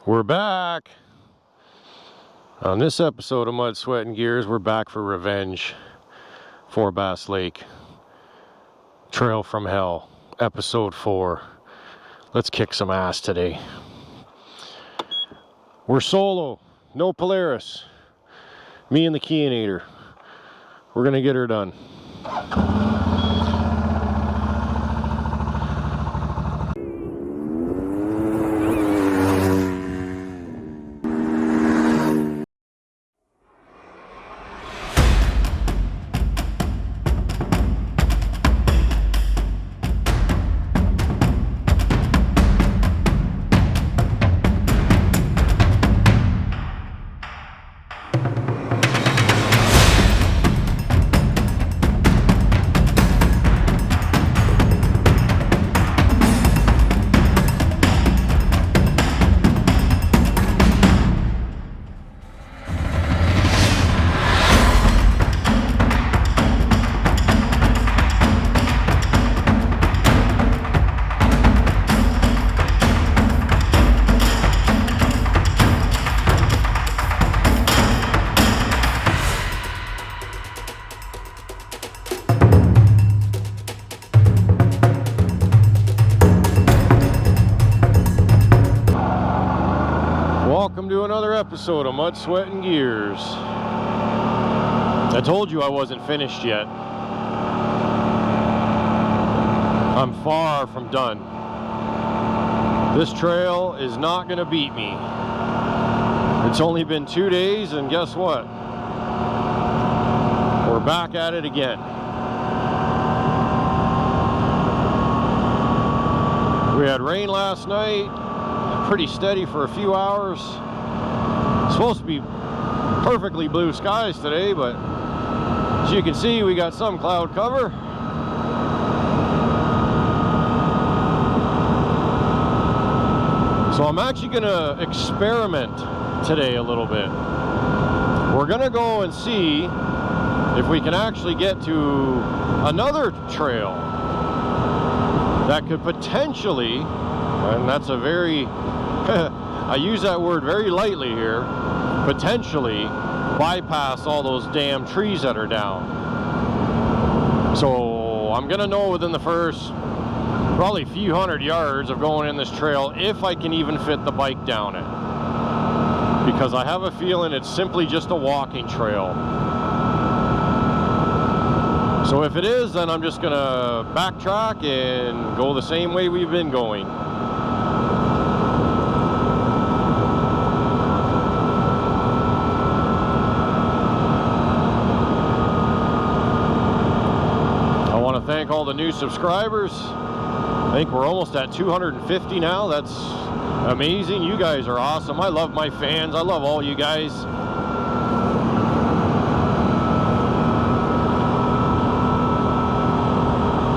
We're back. On this episode of Mud, Sweat, and Gears, we're back for revenge for Bass Lake. Trail from Hell, episode 4. Let's kick some ass today. We're solo, no Polaris. Me and the Kianator. We're gonna get her done. Welcome to another episode of Mud, Sweat, and Gears. I told you I wasn't finished yet. I'm far from done. This trail is not going to beat me. It's only been 2 days, and guess what? We're back at it again. We had rain last night, pretty steady for a few hours. Supposed to be perfectly blue skies today, but as you can see, we got some cloud cover. So I'm actually gonna experiment today a little bit. We're gonna go and see if we can actually get to another trail that could potentially, and that's a very I use that word very lightly here, potentially bypass all those damn trees that are down. So I'm gonna know within the first probably few hundred yards of going in this trail if I can even fit the bike down it, because I have a feeling it's simply just a walking trail. So if it is, then I'm just gonna backtrack and go the same way we've been going. Thank all the new subscribers. I think we're almost at 250 now. That's amazing. You guys are awesome. I love my fans. I love all you guys.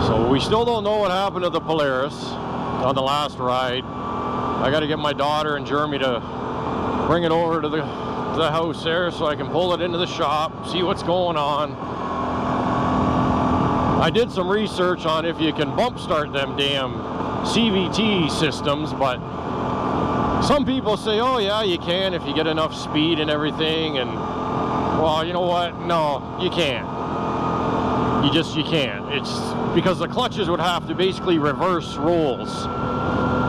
So we still don't know what happened to the Polaris on the last ride. I got to get my daughter and Jeremy to bring it over to the house there so I can pull it into the shop, see what's going on. I did some research on if you can bump start them damn CVT systems, but some people say, oh yeah, you can if you get enough speed and everything, and well, you know what? No, you can't. You can't. It's because the clutches would have to basically reverse roles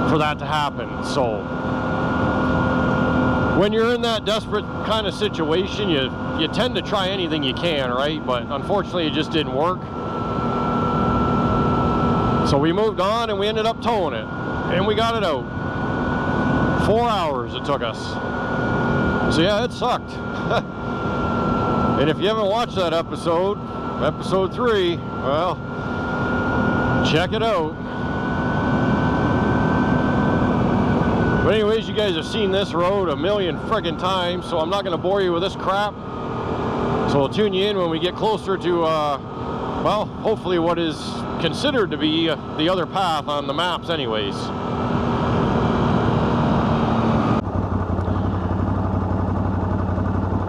for that to happen. So when you're in that desperate kind of situation, you tend to try anything you can, right? But unfortunately, it just didn't work. So we moved on and we ended up towing it, and we got it out. 4 hours it took us. So yeah, it sucked. And if you haven't watched that episode 3, well, check it out. But anyways, you guys have seen this road a million friggin' times, so I'm not gonna bore you with this crap. So we'll tune you in when we get closer to, well, hopefully what is considered to be the other path on the maps anyways.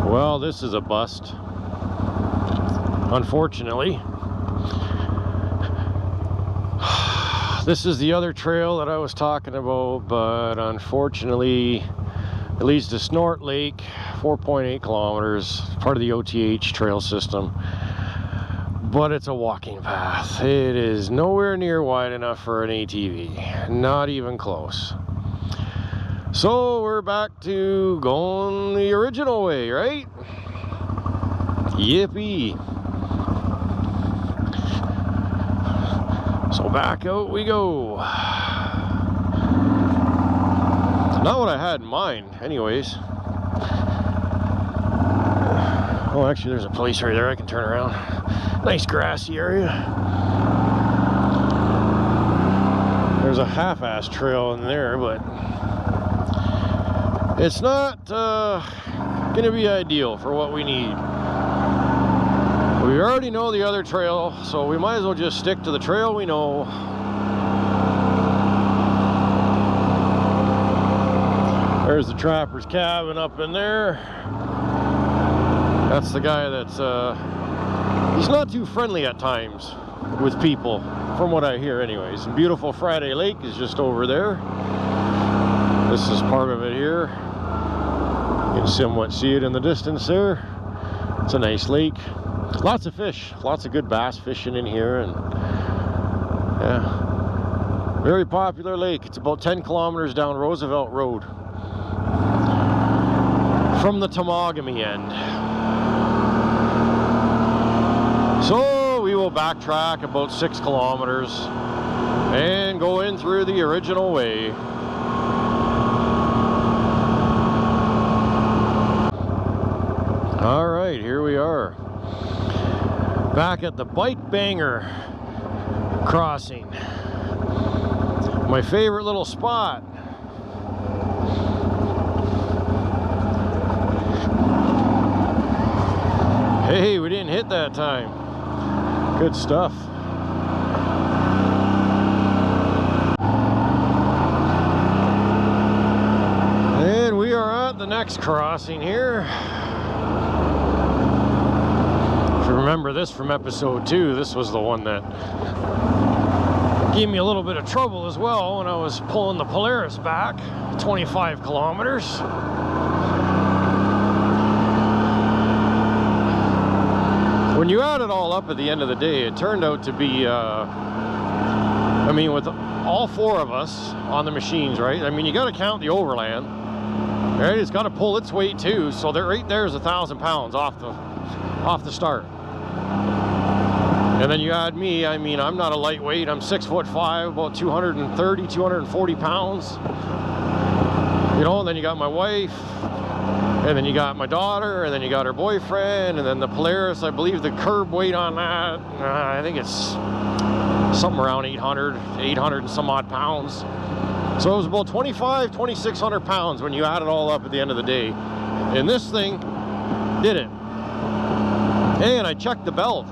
Well, this is a bust, unfortunately. This is the other trail that I was talking about, but unfortunately It leads to Snort Lake, 4.8 kilometers, part of the OTH trail system. But it's a walking path. It is nowhere near wide enough for an ATV. Not even close. So we're back to going the original way, right? Yippee. So back out we go. Not what I had in mind, anyways. Oh, actually, there's a place right there I can turn around. Nice grassy area. There's a half-ass trail in there, but it's not gonna be ideal for what we need. We already know the other trail, so we might as well just stick to the trail we know. There's the trapper's cabin up in there. That's the guy that's, he's not too friendly at times with people, from what I hear anyways. Beautiful Friday Lake is just over there. This is part of it here. You can somewhat see it in the distance there. It's a nice lake. Lots of fish, lots of good bass fishing in here, and yeah, very popular lake. It's about 10 kilometers down Roosevelt Road from the Temagami end. So we will backtrack about 6 kilometers and go in through the original way. All right, here we are. Back at the Bike Banger crossing. My favorite little spot. Hey, we didn't hit that time. Good stuff. And we are at the next crossing here. Remember this from episode 2, this was the one that gave me a little bit of trouble as well when I was pulling the Polaris back 25 kilometers. When you add it all up at the end of the day, it turned out to be, I mean, with all 4 of us on the machines, right? I mean, you got to count the Overland, right? It's got to pull its weight too, so there, right there is 1,000 pounds off the start. And then you add me. I mean, I'm not a lightweight. I'm 6'5", about 230, 240 pounds. You know, and then you got my wife, and then you got my daughter, and then you got her boyfriend, and then the Polaris. I believe the curb weight on that, I think it's something around 800 and some odd pounds. So it was about 2,600 pounds when you add it all up at the end of the day. And this thing did it. And I checked the belt.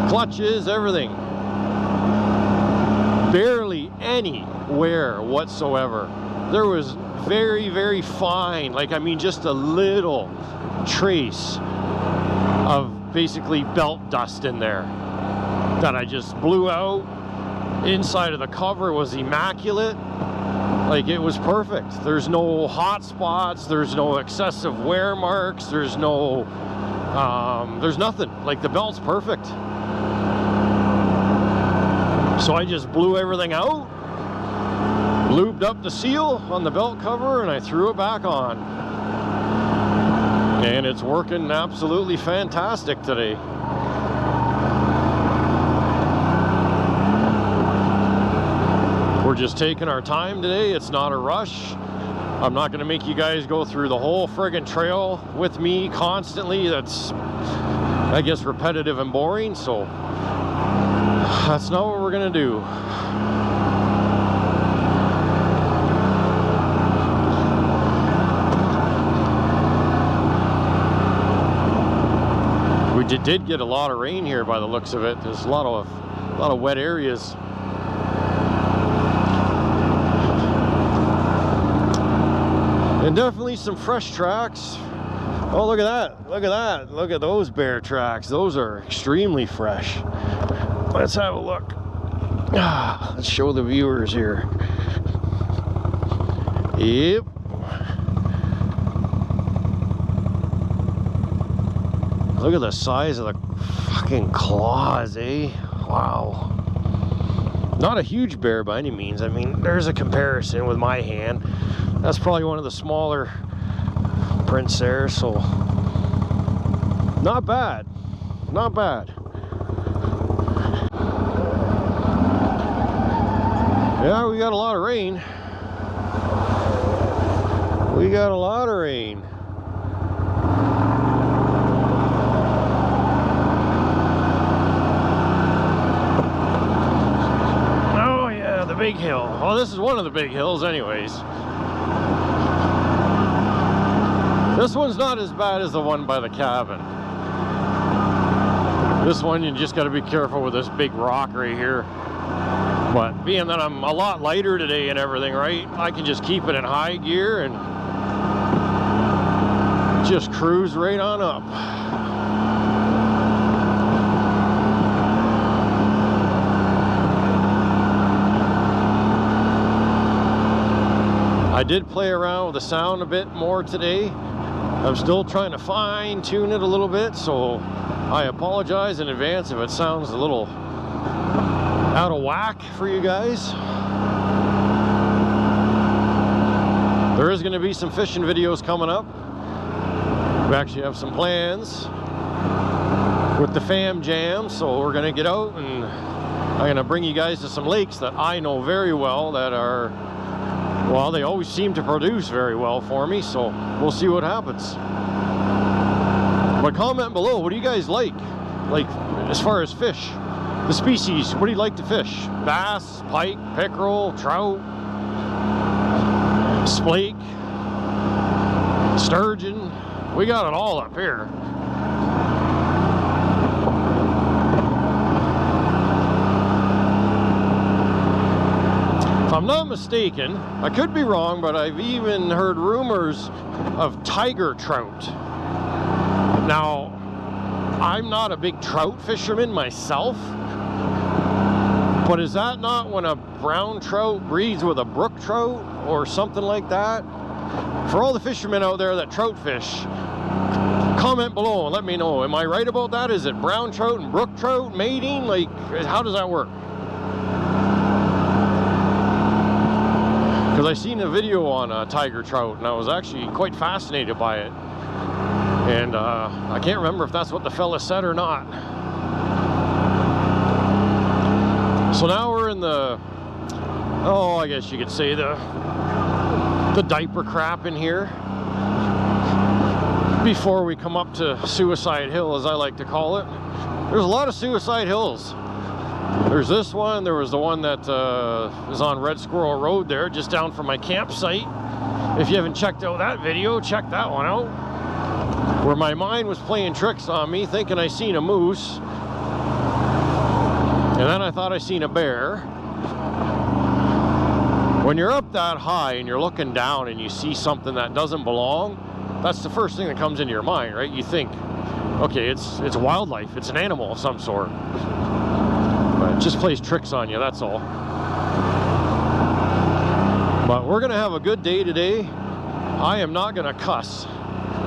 Clutches, everything. Barely any wear whatsoever. There was very, very fine, like, I mean, just a little trace of basically belt dust in there that I just blew out. Inside of the cover was immaculate. Like, it was perfect. There's no hot spots, there's no excessive wear marks, there's no there's nothing. Like, the belt's perfect. So I just blew everything out, lubed up the seal on the belt cover, and I threw it back on. And it's working absolutely fantastic today. We're just taking our time today. It's not a rush. I'm not going to make you guys go through the whole friggin' trail with me constantly. That's, I guess, repetitive and boring, so that's not what we're going to do. We did get a lot of rain here by the looks of it. There's a lot of wet areas. And definitely some fresh tracks. Oh, look at that. Look at that. Look at those bare tracks. Those are extremely fresh. Let's have a look. Let's show the viewers here. Yep. Look at the size of the fucking claws, eh? Wow. Not a huge bear by any means. I mean, there's a comparison with my hand. That's probably one of the smaller prints there, so not bad. Not bad. Yeah, we got a lot of rain. We got a lot of rain. Oh yeah, the big hill. Well, this is one of the big hills anyways. This one's not as bad as the one by the cabin. This one, you just got to be careful with this big rock right here. But being that I'm a lot lighter today and everything, right, I can just keep it in high gear and just cruise right on up. I did play around with the sound a bit more today. I'm still trying to fine tune it a little bit, so I apologize in advance if it sounds a little out of whack for you guys. There is going to be some fishing videos coming up. We actually have some plans with the fam jam, so we're going to get out and I'm going to bring you guys to some lakes that I know very well that are, well, they always seem to produce very well for me, so we'll see what happens. But comment below, what do you guys like as far as fish? The species, what do you like to fish? Bass, pike, pickerel, trout, splake, sturgeon. We got it all up here. If I'm not mistaken, I could be wrong, but I've even heard rumors of tiger trout. Now, I'm not a big trout fisherman myself, but is that not when a brown trout breeds with a brook trout or something like that? For all the fishermen out there that trout fish, comment below and let me know. Am I right about that? Is it brown trout and brook trout mating? Like, how does that work? Because I seen a video on tiger trout and I was actually quite fascinated by it. And I can't remember if that's what the fella said or not. So now we're in the, oh, I guess you could say the diaper crap in here. Before we come up to Suicide Hill, as I like to call it. There's a lot of Suicide Hills. There's this one, there was the one that is on Red Squirrel Road there, just down from my campsite. If you haven't checked out that video, check that one out. Where my mind was playing tricks on me, thinking I seen a moose. And then I thought I seen a bear. When you're up that high and you're looking down and you see something that doesn't belong, that's the first thing that comes into your mind, right? You think, okay, it's wildlife, it's an animal of some sort. But it just plays tricks on you, that's all. But we're gonna have a good day today. I am not gonna cuss.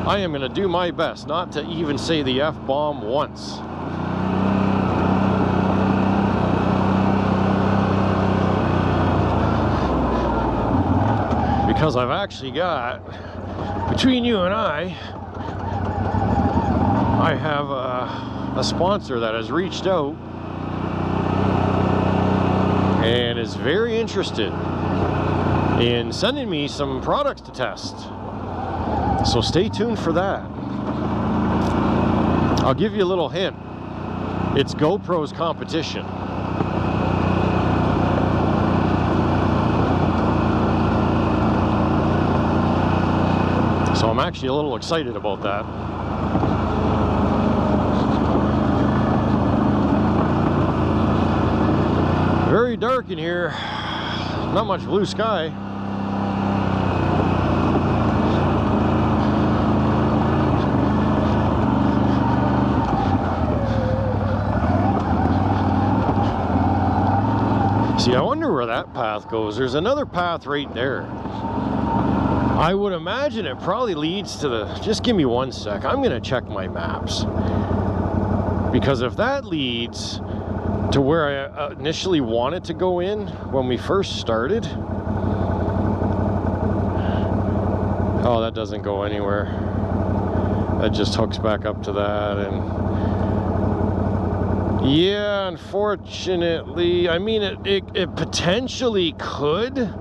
I am gonna do my best not to even say the F-bomb once. Because I've actually got, between you and I have a sponsor that has reached out and is very interested in sending me some products to test. So stay tuned for that. I'll give you a little hint. It's GoPro's competition. So I'm actually a little excited about that. Very dark in here. Not much blue sky. See, I wonder where that path goes. There's another path right there. I would imagine it probably leads to the, just give me one sec. I'm gonna check my maps. Because if that leads to where I initially wanted to go in when we first started, oh, that doesn't go anywhere. That just hooks back up to that, and yeah, unfortunately, I mean, it potentially could.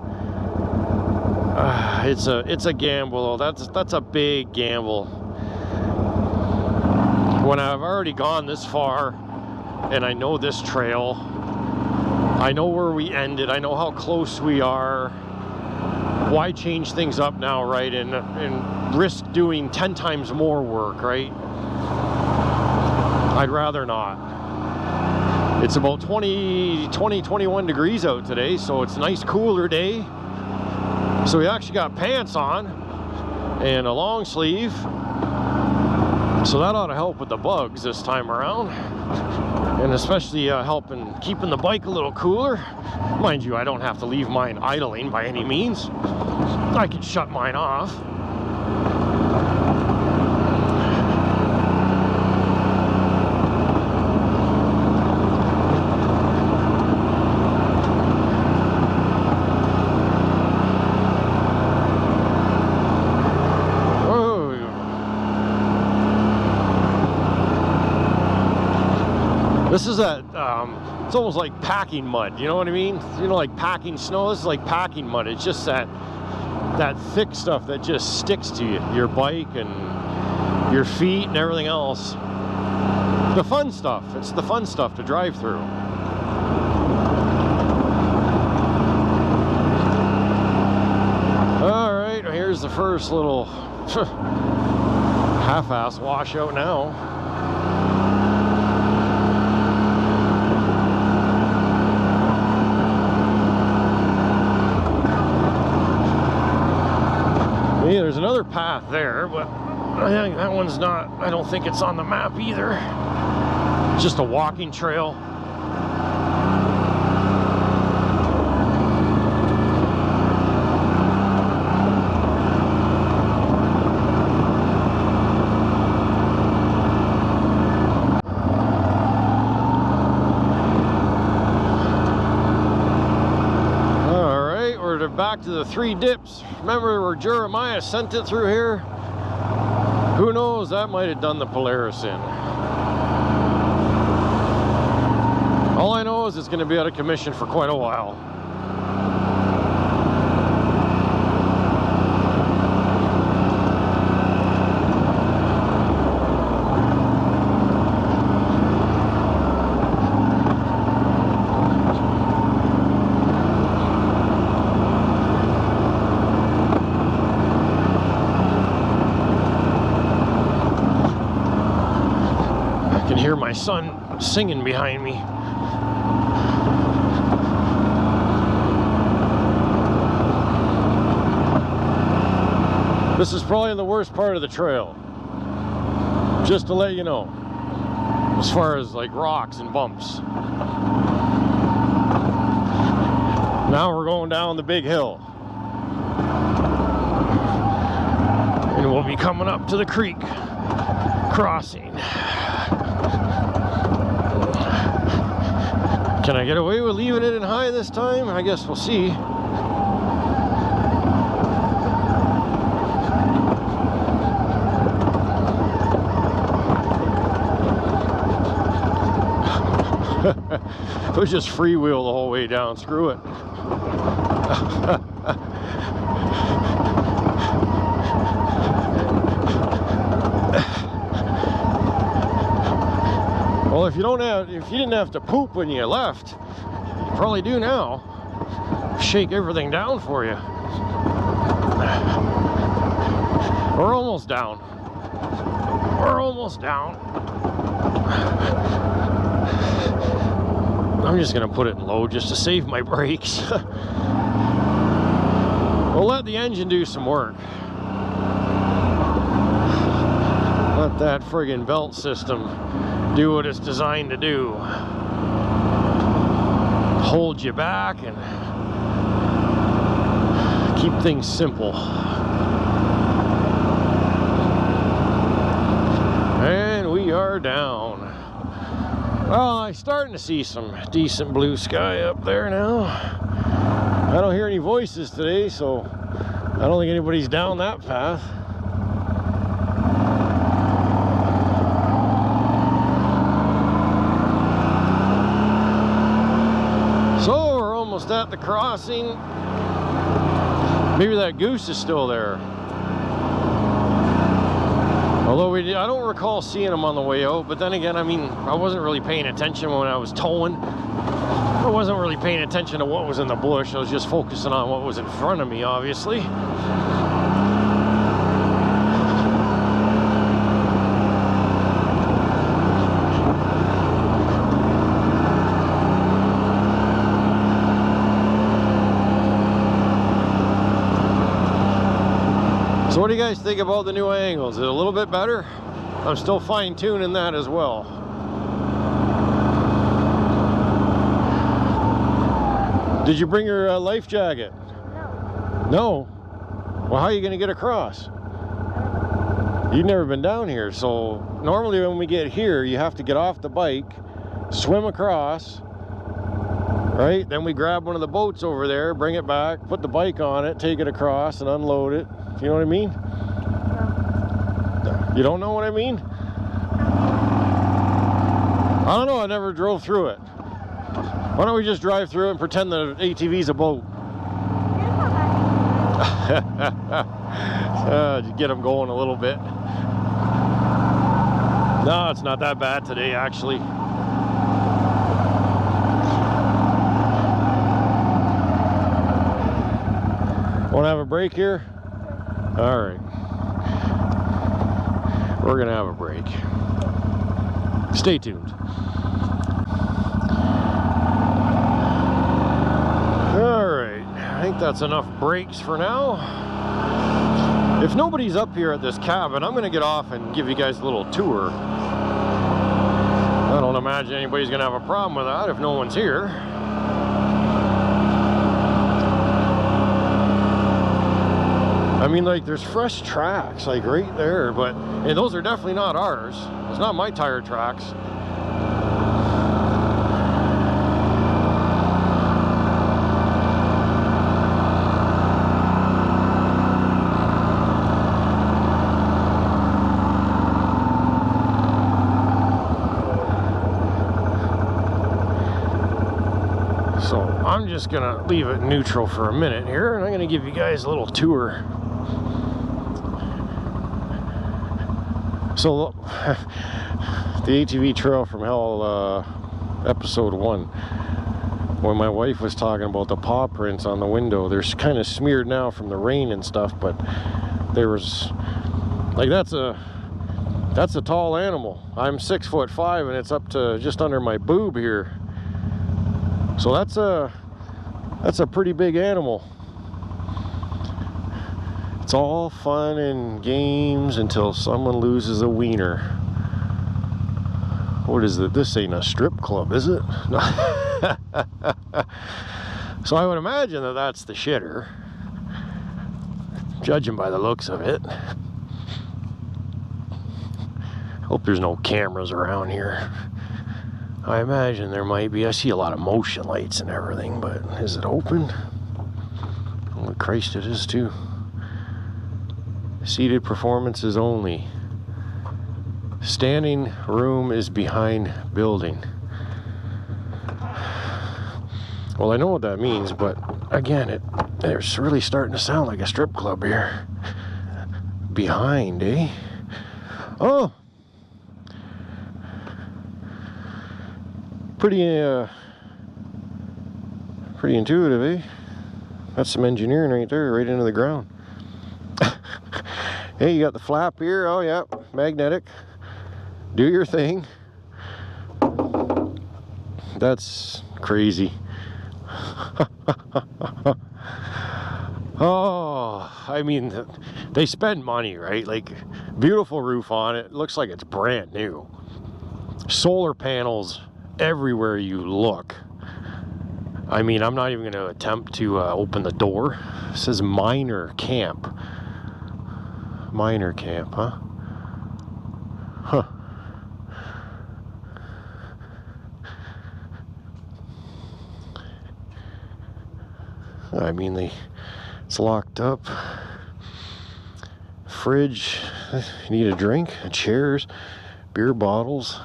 It's a gamble, though. That's a big gamble. When I've already gone this far, and I know this trail, I know where we ended, I know how close we are. Why change things up now, right? And risk doing 10 times more work, right? I'd rather not. It's about 21 degrees out today, so it's a nice cooler day. So we actually got pants on and a long sleeve. So that ought to help with the bugs this time around. And especially helping keeping the bike a little cooler. Mind you, I don't have to leave mine idling by any means. I can shut mine off. This is it's almost like packing mud, you know what I mean? You know, like packing snow, this is like packing mud. It's just that thick stuff that just sticks to you, your bike and your feet and everything else. The fun stuff, it's the fun stuff to drive through. All right, here's the first little half-ass washout now. Yeah, there's another path there, but I think that one's not, I don't think it's on the map either. It's just a walking trail. Back to the 3 dips. Remember where Jeremiah sent it through here? Who knows, that might have done the Polaris in. All I know is it's going to be out of commission for quite a while. Hear my son singing behind me. This is probably the worst part of the trail, just to let you know, as far as like rocks and bumps. Now we're going down the big hill, and we'll be coming up to the creek crossing. Can I get away with leaving it in high this time? I guess we'll see. It was just freewheel the whole way down. Screw it. Well, if you didn't have to poop when you left, you probably do now. Shake everything down for you. We're almost down. We're almost down. I'm just gonna put it in low just to save my brakes. We'll let the engine do some work. Let that friggin' belt system do what it's designed to do. Hold you back and keep things simple. And we are down. Well, I'm starting to see some decent blue sky up there now. I don't hear any voices today, so I don't think anybody's down that path. So we're almost at the crossing. Maybe that goose is still there. Although I don't recall seeing him on the way out, but then again, I mean, I wasn't really paying attention when I was towing. I wasn't really paying attention to what was in the bush. I was just focusing on what was in front of me, obviously. So what do you guys think about the new angles? Is it a little bit better? I'm still fine-tuning that as well. Did you bring your life jacket? No. No? Well, how are you going to get across? You've never been down here, so normally when we get here, you have to get off the bike, swim across, right? Then we grab one of the boats over there, bring it back, put the bike on it, take it across and unload it. You know what I mean? No. You don't know what I mean? I don't know, I never drove through it. Why don't we just drive through it and pretend the ATV's a boat? Just get them going a little bit. No, it's not that bad today, actually. Want to have a break here? All right. We're going to have a break. Stay tuned. All right. I think that's enough breaks for now. If nobody's up here at this cabin, I'm going to get off and give you guys a little tour. I don't imagine anybody's going to have a problem with that if no one's here. I mean, like, there's fresh tracks, like, right there, but and those are definitely not ours. It's not my tire tracks. So I'm just gonna leave it neutral for a minute here, and I'm gonna give you guys a little tour. So the ATV Trail from Hell episode 1, when my wife was talking about the paw prints on the window, they're kind of smeared now from the rain and stuff, but there was, like, that's a tall animal. I'm 6'5" and it's up to just under my boob here. So that's a pretty big animal. It's all fun and games until someone loses a wiener. What is it? This ain't a strip club, is it? So I would imagine that that's the shitter, judging by the looks of it. Hope there's no cameras around here. I imagine there might be. I see a lot of motion lights and everything, but is it open? Oh, Christ, it is too. Seated performances only. Standing room is behind building. Well, I know what that means, but again, it's really starting to sound like a strip club here. Behind, eh? Oh! Pretty intuitive, eh? That's some engineering right there, right into the ground. Hey, you got the flap here. Oh yeah, magnetic. Do your thing. That's crazy. Oh, I mean, they spend money, right? Like, beautiful roof on it. Looks like it's brand new. Solar panels everywhere you look. I mean, I'm not even going to attempt to open the door. It says minor camp. Minor camp, huh? Huh. I mean, it's locked up. Fridge, you need a drink, chairs, beer bottles.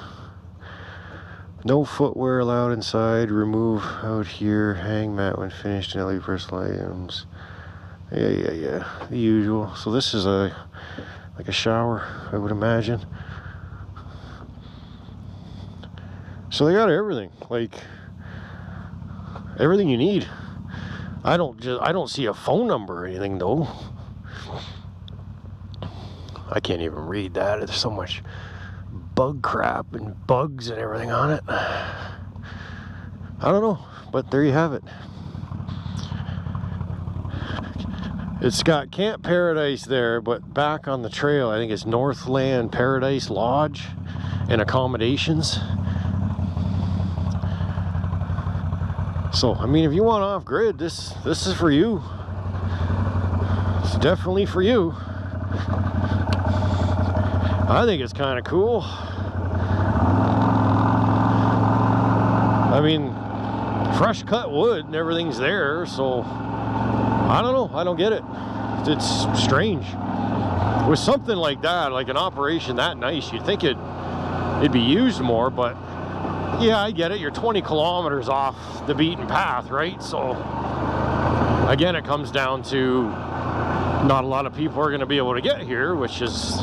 No footwear allowed inside. Remove out here. Hang mat when finished and leave personal items. Yeah. The usual. So this is like a shower, I would imagine. So they got everything, like everything you need. I don't see a phone number or anything though. I can't even read that. There's so much bug crap and bugs and everything on it. I don't know, but there you have it. It's got Camp Paradise there, but back on the trail, I think it's Northland Paradise Lodge and accommodations. So, I mean, if you want off-grid, this is for you. It's definitely for you. I think it's kind of cool. I mean, fresh cut wood and everything's there, so I don't know. I don't get it. It's strange. With something like that, like an operation that nice, you'd think it'd be used more, but yeah, I get it. You're 20 kilometers off the beaten path, right? So again, it comes down to not a lot of people are going to be able to get here, which is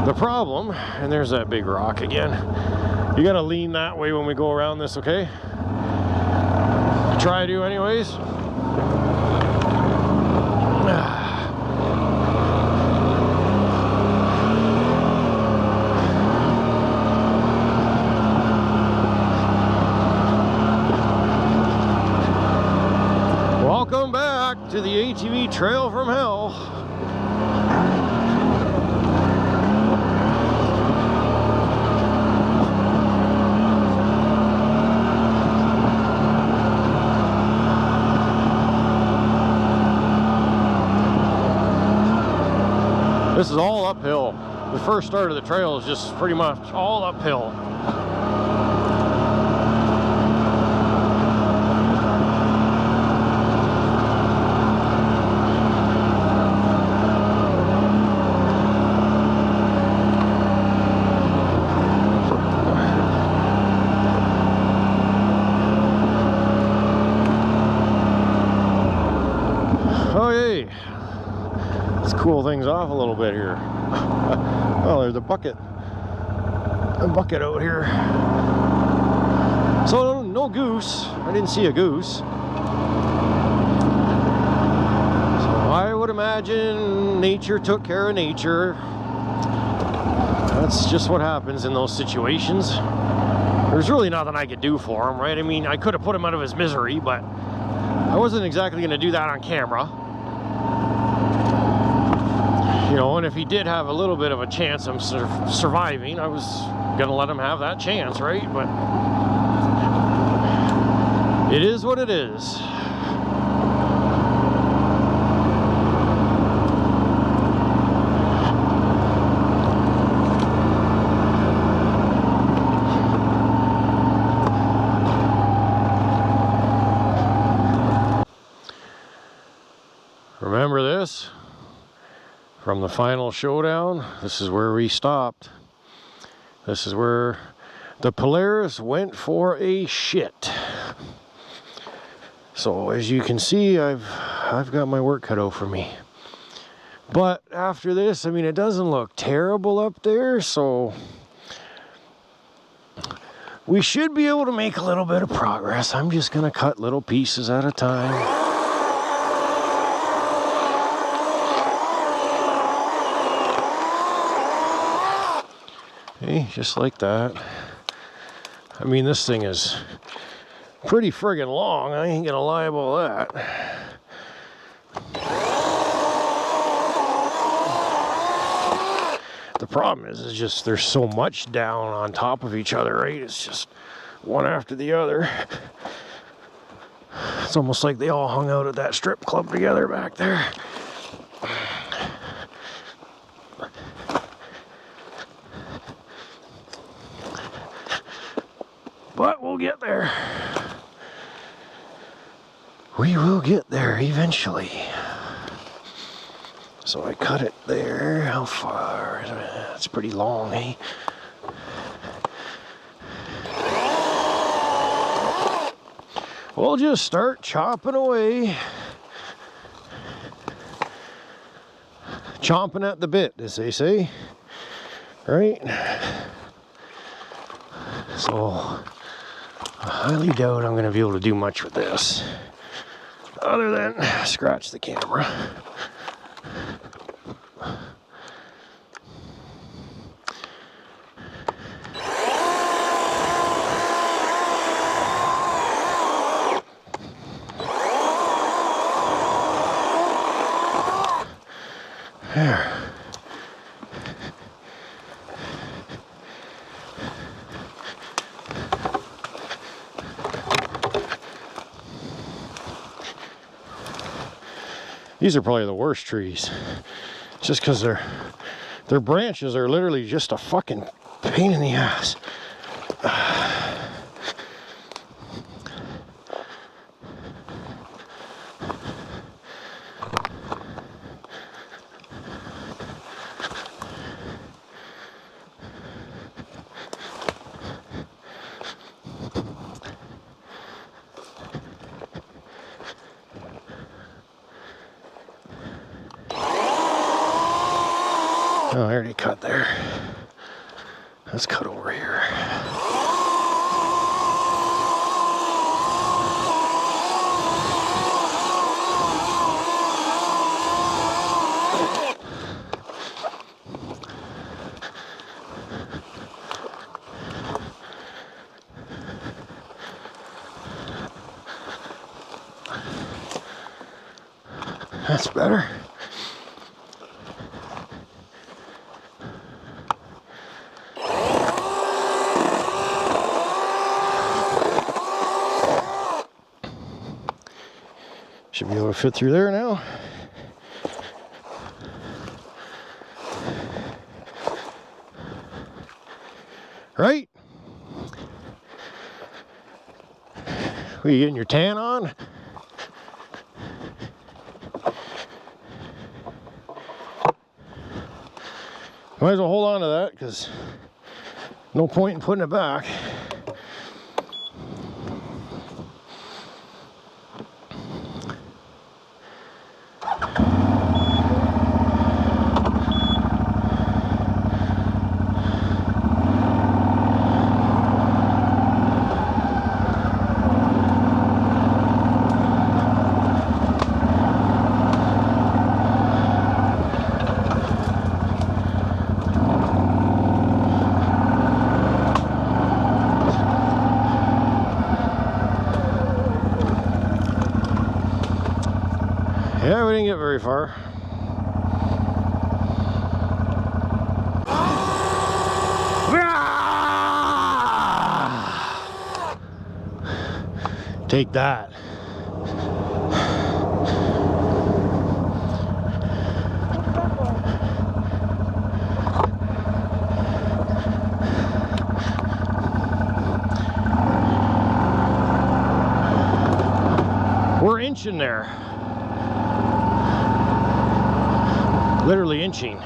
the problem. And there's that big rock again. You got to lean that way when we go around this, okay? Try to anyways. Welcome back to the ATV Trail from Hell. This is all uphill. The first start of the trail is just pretty much all uphill. Oh, yay. Let's cool things off a little bit here. Oh, there's a bucket out here. So no goose. I didn't see a goose. So I would imagine nature took care of nature. That's just what happens in those situations. There's really nothing I could do for him, right? I mean, I could have put him out of his misery, but I wasn't exactly going to do that on camera. You know, and if he did have a little bit of a chance of surviving, I was going to let him have that chance, right? But it is what it is. Remember this? From the final showdown, this is where we stopped. This is where the Polaris went for a shit. So as you can see, I've got my work cut out for me. But after this, I mean, it doesn't look terrible up there, so we should be able to make a little bit of progress. I'm just gonna cut little pieces at a time. Okay, just like that. I mean, this thing is pretty friggin' long. I ain't gonna lie about that. The problem is just there's so much down on top of each other, right? It's just one after the other. It's almost like they all hung out at that strip club together back there. But we'll get there. We will get there eventually. So I cut it there. How far? That's pretty long, eh? We'll just start chopping away. Chomping at the bit, as they say. Right? So, I highly doubt I'm going to be able to do much with this. Other than scratch the camera. There. These are probably the worst trees, just because their branches are literally just a fucking pain in the ass. Oh, I already cut there. Let's cut over here. That's better. Should be able to fit through there now. Right? Are you getting your tan on? Might as well hold on to that, because no point in putting it back. Yeah, we didn't get very far. Take that. We're inching there. Literally inching.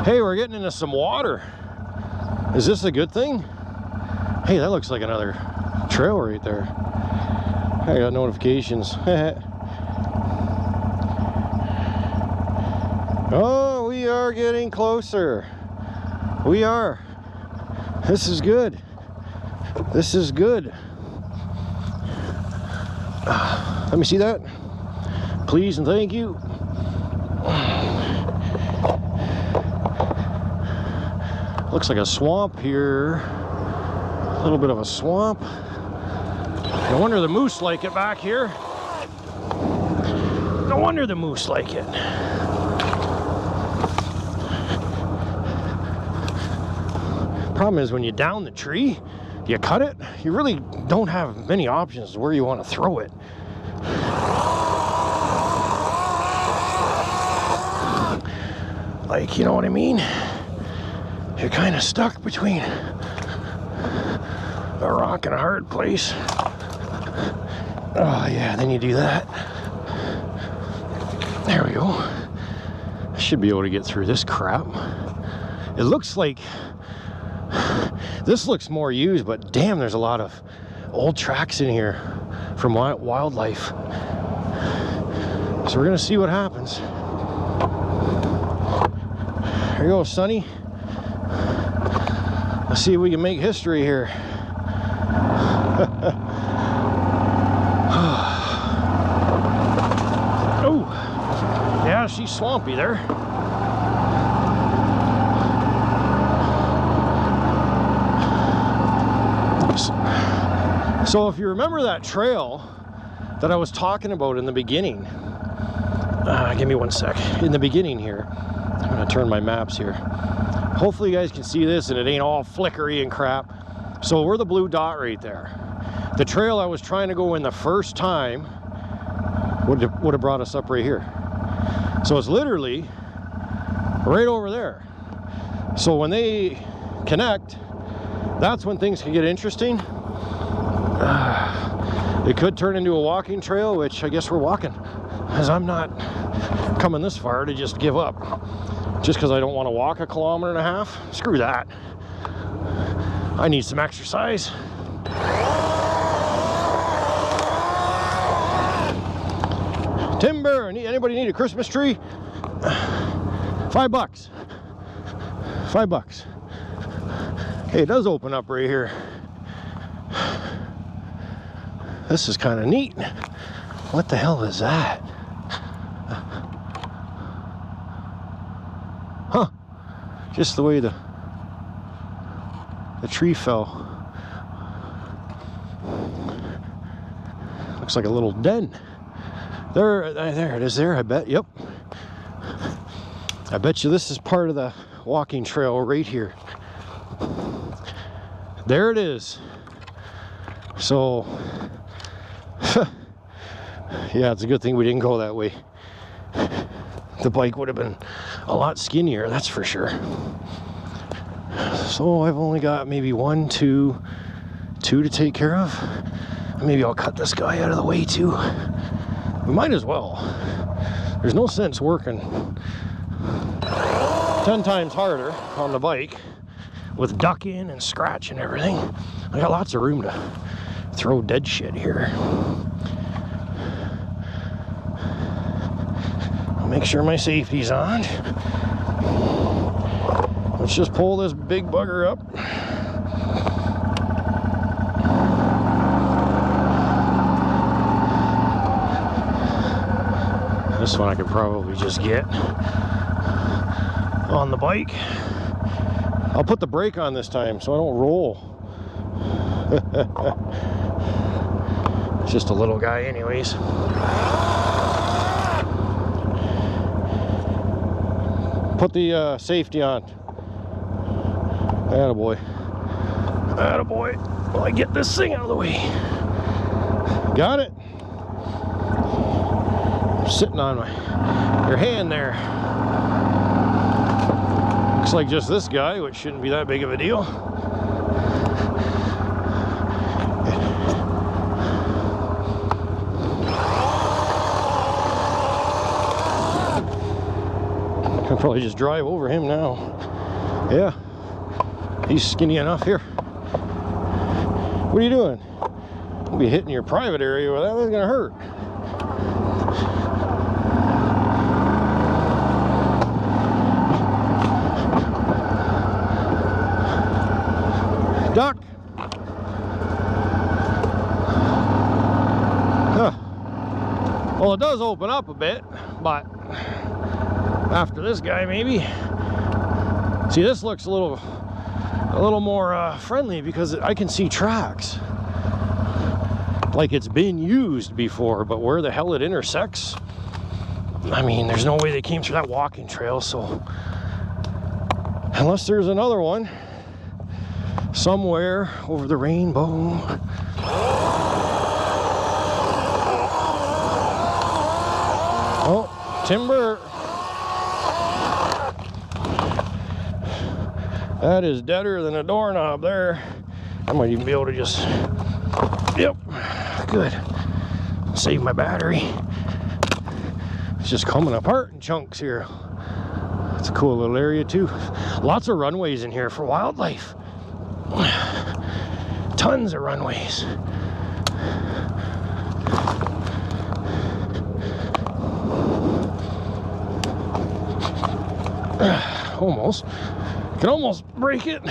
Hey, we're getting into some water. Is this a good thing? Hey, that looks like another trail right there. I got notifications. Oh, we are getting closer. We are. This is good. This is good. Let me see that. Please and thank you. Looks like a swamp here. A little bit of a swamp. No wonder the moose like it back here. No wonder the moose like it. Problem is, when you down the tree, you cut it, you really don't have many options where you want to throw it. Like, you know what I mean? You're kind of stuck between a rock and a hard place. Oh yeah, then you do that. There we go. I should be able to get through this crap. It looks like this looks more used, but damn, there's a lot of old tracks in here from wildlife. So we're gonna see what happens. Here you go, Sonny. Let's see if we can make history here. Oh, yeah, she's swampy there. So if you remember that trail that I was talking about in the beginning, give me one sec. In the beginning here, I'm gonna turn my maps here. Hopefully you guys can see this and it ain't all flickery and crap. So we're the blue dot right there. The trail I was trying to go in the first time would have brought us up right here. So it's literally right over there. So when they connect, that's when things can get interesting. It could turn into a walking trail, which I guess we're walking, as I'm not coming this far to just give up just because I don't want to walk 1.5 kilometers. Screw that. I need some exercise. Timber. Anybody need a Christmas tree? $5. $5. Hey, it does open up right here. This is kind of neat. What the hell is that? Huh. Just the way the tree fell. Looks like a little den. There it is there, I bet. Yep. I bet you this is part of the walking trail right here. There it is. So, yeah, it's a good thing we didn't go that way. The bike would have been a lot skinnier, that's for sure. So I've only got maybe two to take care of. Maybe I'll cut this guy out of the way too. We might as well. There's no sense working 10 times harder on the bike with ducking and scratching and everything. I got lots of room to throw dead shit here. I'll make sure my safety's on. Let's just pull this big bugger up. This one I could probably just get on the bike. I'll put the brake on this time so I don't roll. It's just a little guy anyways. Put the safety on. Attaboy. Attaboy. Well, I get this thing out of the way. Got it? Sitting on your hand there. Looks like just this guy, which shouldn't be that big of a deal. I'll probably just drive over him now. Yeah, he's skinny enough here. What are you doing? You'll be hitting your private area where that was gonna hurt. Duck. Huh. Well, it does open up a bit, but after this guy, maybe. See, this looks a little more friendly because I can see tracks. Like it's been used before, but where the hell it intersects, I mean, there's no way they came through that walking trail, so unless there's another one somewhere over the rainbow. Oh, timber. That is deader than a doorknob there. I might even be able to just, yep, good. Save my battery. It's just coming apart in chunks here. It's a cool little area too. Lots of runways in here for wildlife. Tons of runways. Almost. Can almost break it.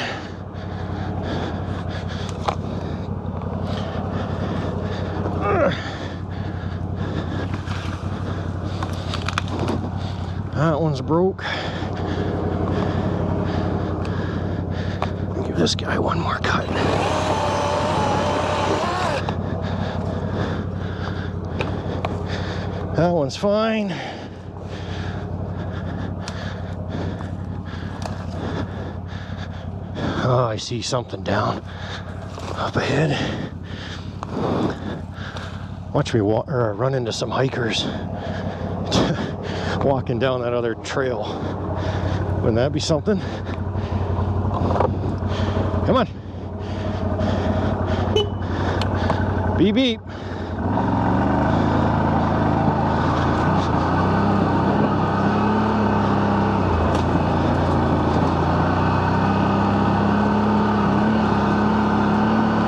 That one's broke. Give this guy one more cut. That one's fine. Oh, I see something down up ahead. Watch me run into some hikers walking down that other trail. Wouldn't that be something? Come on. Beep beep.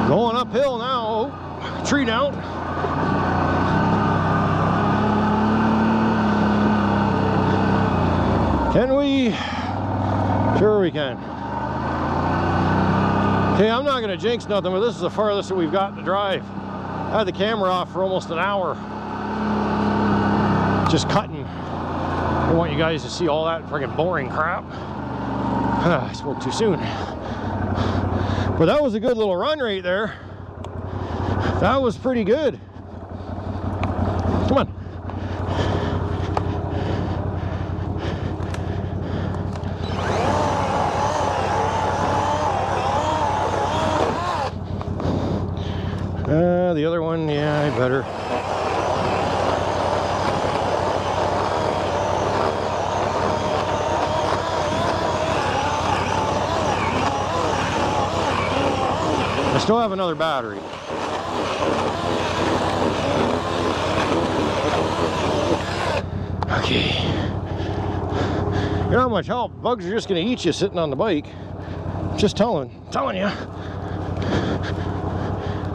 Going uphill now. Oh, tree down. Can we? Sure we can. Okay, I'm not gonna jinx nothing, but this is the farthest that we've got to drive. I had the camera off for almost an hour. Just cutting. I want you guys to see all that friggin' boring crap. I spoke too soon. But that was a good little run right there. That was pretty good. Come on. The other one, yeah, I better. I still have another battery. Okay. You know how much help bugs are just going to eat you sitting on the bike. Just telling you.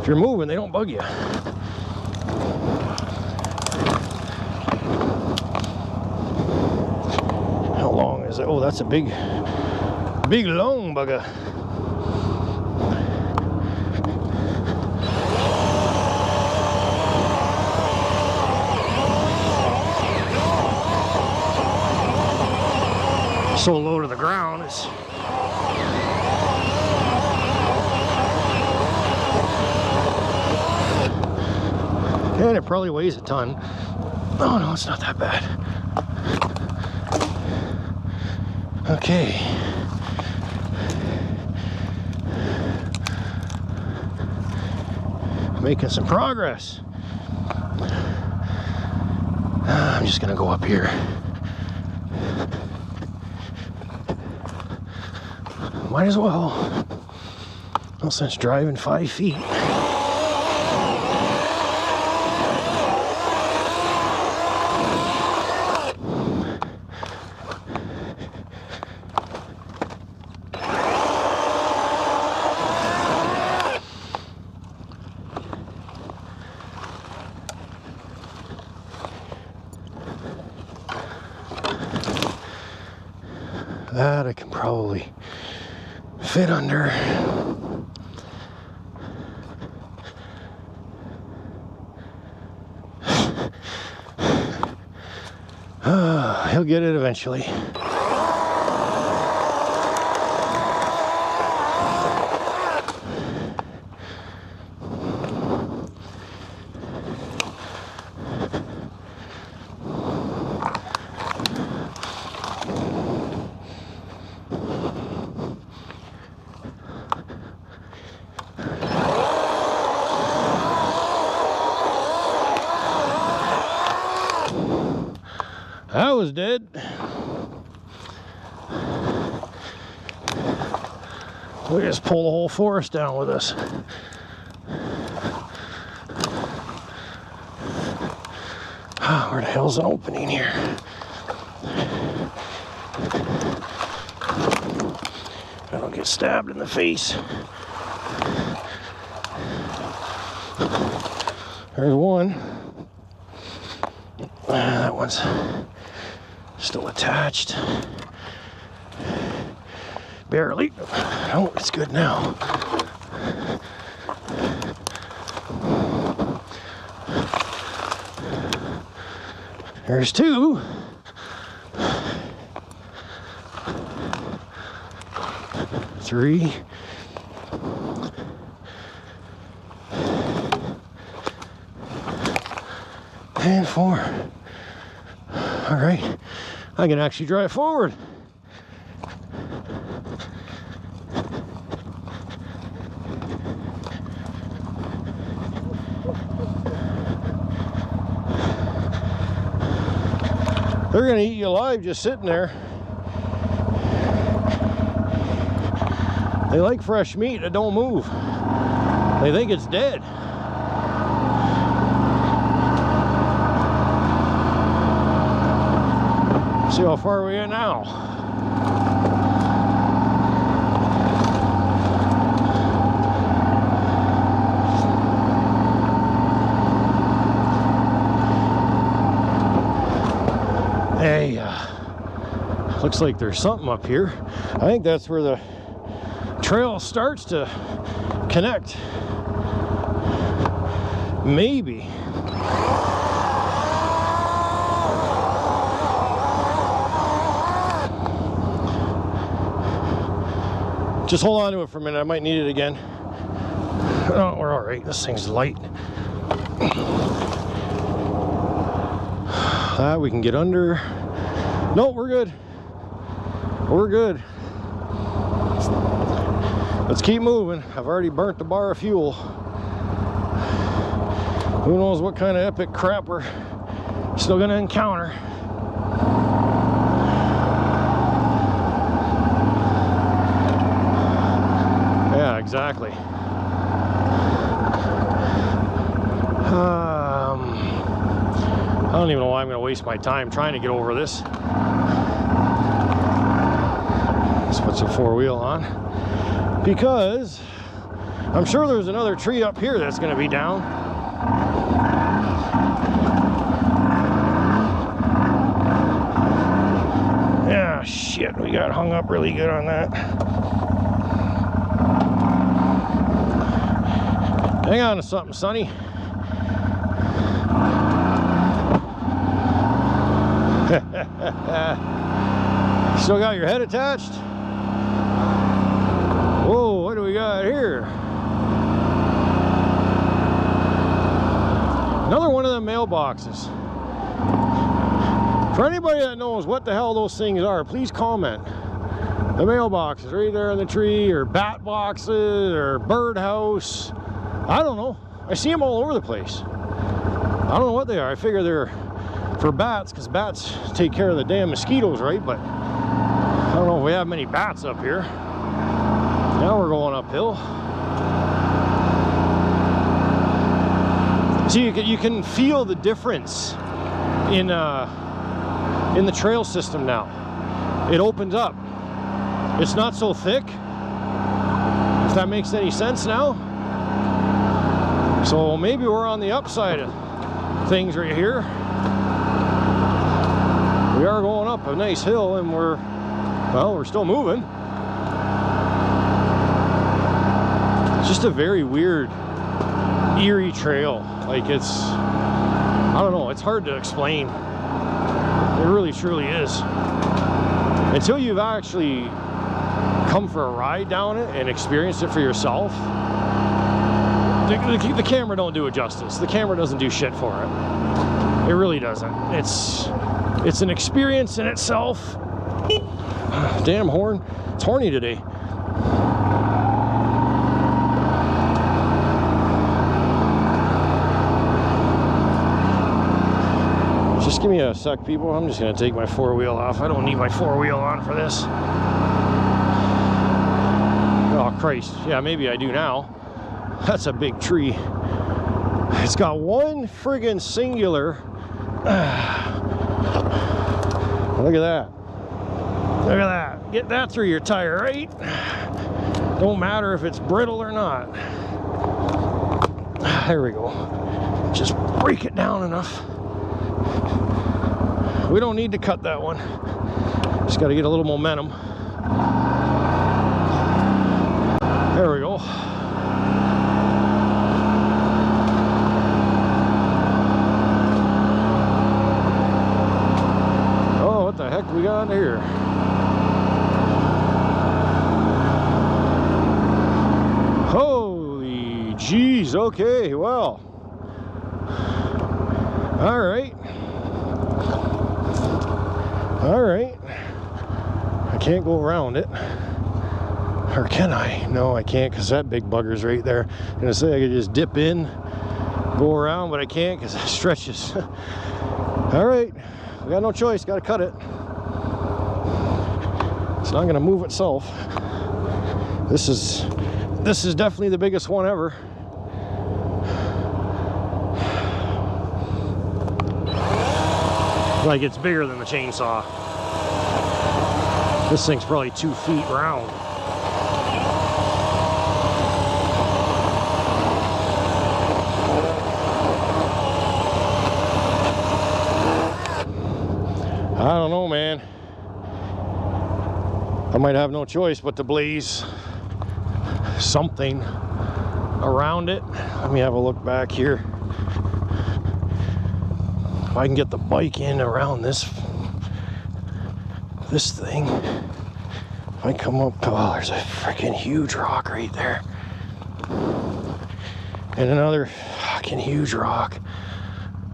If you're moving, they don't bug you. How long is it? Oh, that's a big long bugger. So low to the ground, it's and it probably weighs a ton. Oh no, it's not that bad. Okay. Making some progress. I'm just gonna go up here. Might as well. No sense driving 5 feet. That I can probably fit under. He'll get it eventually. That was dead. We just pull the whole forest down with us. Where the hell's an opening here? I don't get stabbed in the face. There's one. That one's still attached. Barely. Oh, it's good now. There's two. Three. And four. All right, I can actually drive forward. They're gonna eat you alive just sitting there. They like fresh meat that don't move. They think it's dead. See how far we get now. Hey, looks like there's something up here. I think that's where the trail starts to connect. Maybe. Just hold on to it for a minute. I might need it again. Oh, we're all right. This thing's light. That we can get under. No, we're good. We're good. Let's keep moving. I've already burnt the bar of fuel. Who knows what kind of epic crap we're still gonna encounter. Yeah, exactly. I don't even know why I'm gonna waste my time trying to get over this. Let's put some four-wheel on. Because I'm sure there's another tree up here that's going to be down. Yeah, shit, we got hung up really good on that. Hang on to something, Sonny. Still got your head attached? Whoa, what do we got here? Another one of the mailboxes. For anybody that knows what the hell those things are, please comment. The mailboxes right there in the tree, or bat boxes, or birdhouse. I don't know. I see them all over the place. I don't know what they are. I figure they're for bats, because bats take care of the damn mosquitoes, right? But I don't know if we have many bats up here. Now we're going uphill. See, you can feel the difference in the trail system now. It opens up. It's not so thick, if that makes any sense now. So maybe we're on the upside of things right here. We are going up a nice hill, and we're still moving. It's just a very weird, eerie trail. Like, it's, I don't know, it's hard to explain. It really truly is. Until you've actually come for a ride down it and experienced it for yourself, the camera don't do it justice. The camera doesn't do shit for it. It really doesn't. It's an experience in itself. Damn horn. It's horny today. Just give me a sec, people. I'm just going to take my four-wheel off. I don't need my four-wheel on for this. Oh, Christ, yeah, maybe I do now. That's a big tree. It's got one friggin' singular. Look at that. Look at that. Get that through your tire, right? Don't matter if it's brittle or not. There we go. Just break it down enough. We don't need to cut that one. Just got to get a little momentum. There we go. Oh, what the heck we got here? Holy jeez, okay, well. All right. All right. I can't go around it. Or can I? No, I can't, because that big bugger's right there. I'm gonna say I could just dip in, go around, but I can't because it stretches. All right, we got no choice, gotta cut it. It's not gonna move itself. This is definitely the biggest one ever. Like, it's bigger than the chainsaw. This thing's probably 2 feet round. I don't know, man. I might have no choice but to blaze something around it. Let me have a look back here. If I can get the bike in around this thing. If I come up, oh, there's a freaking huge rock right there. And another fucking huge rock.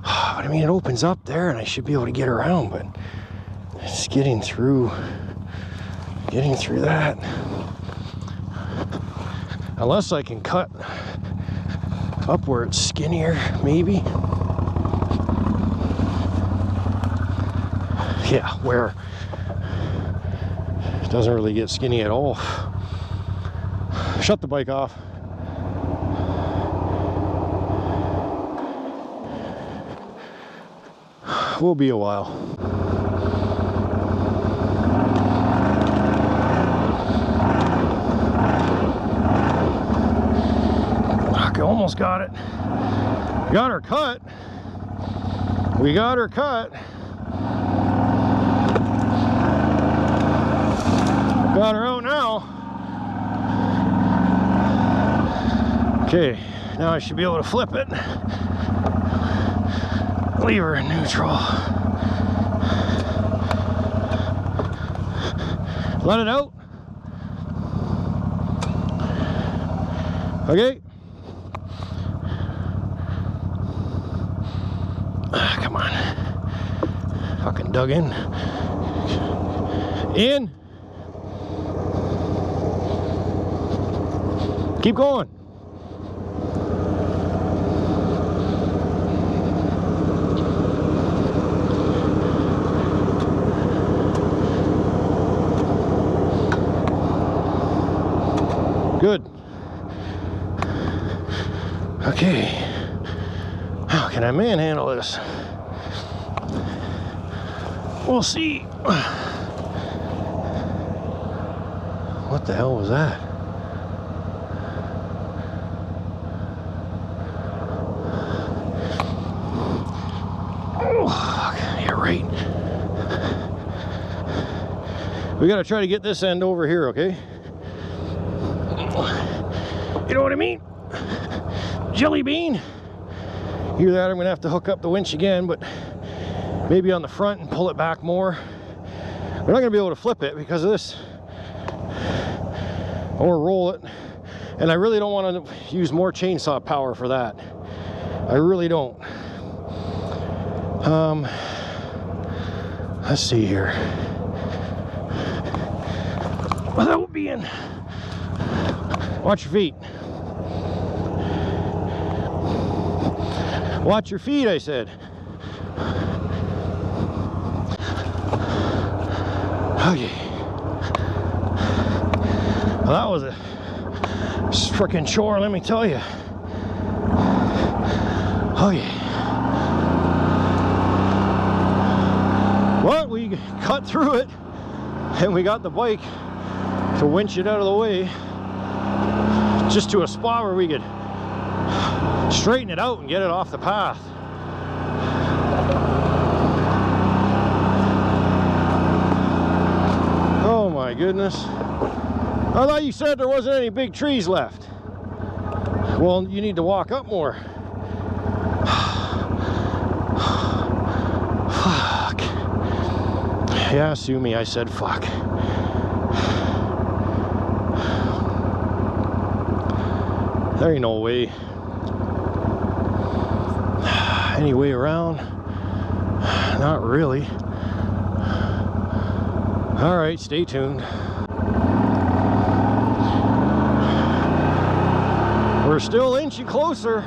But I mean, it opens up there and I should be able to get around, but it's getting through that. Unless I can cut up where it's skinnier, maybe. Yeah, where it doesn't really get skinny at all. Shut the bike off. We'll be a while. Okay, almost got it. Got her cut. We got her cut. Got her out now. Okay, now I should be able to flip it. Leave her in neutral. Let it out. Okay. Come on. Fucking dug in. In. Keep going. Good. Okay. How can I manhandle this? We'll see. What the hell was that? Oh, you're right. We gotta try to get this end over here, okay? You know what I mean? Jelly bean. Either that or I'm gonna have to hook up the winch again, but maybe on the front and pull it back more. We're not gonna be able to flip it because of this, or roll it. And I really don't want to use more chainsaw power for that. I really don't. Let's see here. Without being, watch your feet. Watch your feet, I said. Okay. Well, that was a This frickin' chore, let me tell you. Oh yeah. Well, we cut through it, and we got the bike to winch it out of the way, just to a spot where we could straighten it out and get it off the path. Oh my goodness. I thought you said there wasn't any big trees left. Well, you need to walk up more. Fuck. Yeah, sue me, I said fuck. There ain't no way. Any way around? Not really. All right, stay tuned. We're still inching closer.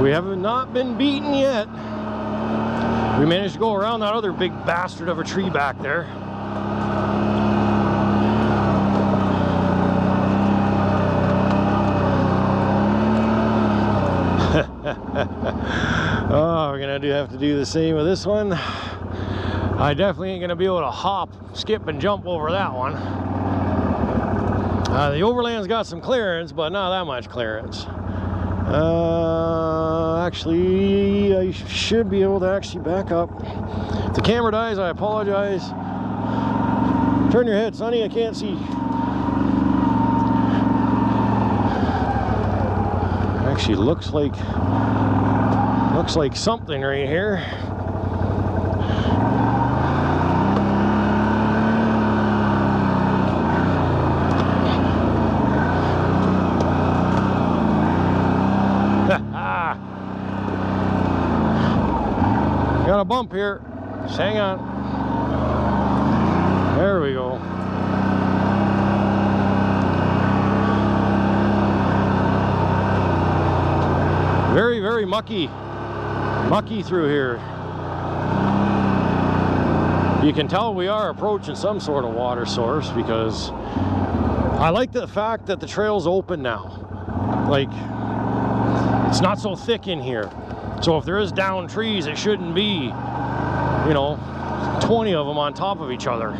We have not been beaten yet. We managed to go around that other big bastard of a tree back there. Oh, we're gonna have to do the same with this one. I definitely ain't gonna be able to hop, skip, and jump over that one. The Overland's got some clearance, but not that much clearance. Actually, I should be able to actually back up. If the camera dies, I apologize. Turn your head, Sonny, I can't see. Actually, looks like something right here. Got a bump here. Just hang on. There we go. Very, very mucky through here. You can tell we are approaching some sort of water source, because I like the fact that the trail's open now. Like, it's not so thick in here. So if there is down trees, it shouldn't be, you know, 20 of them on top of each other.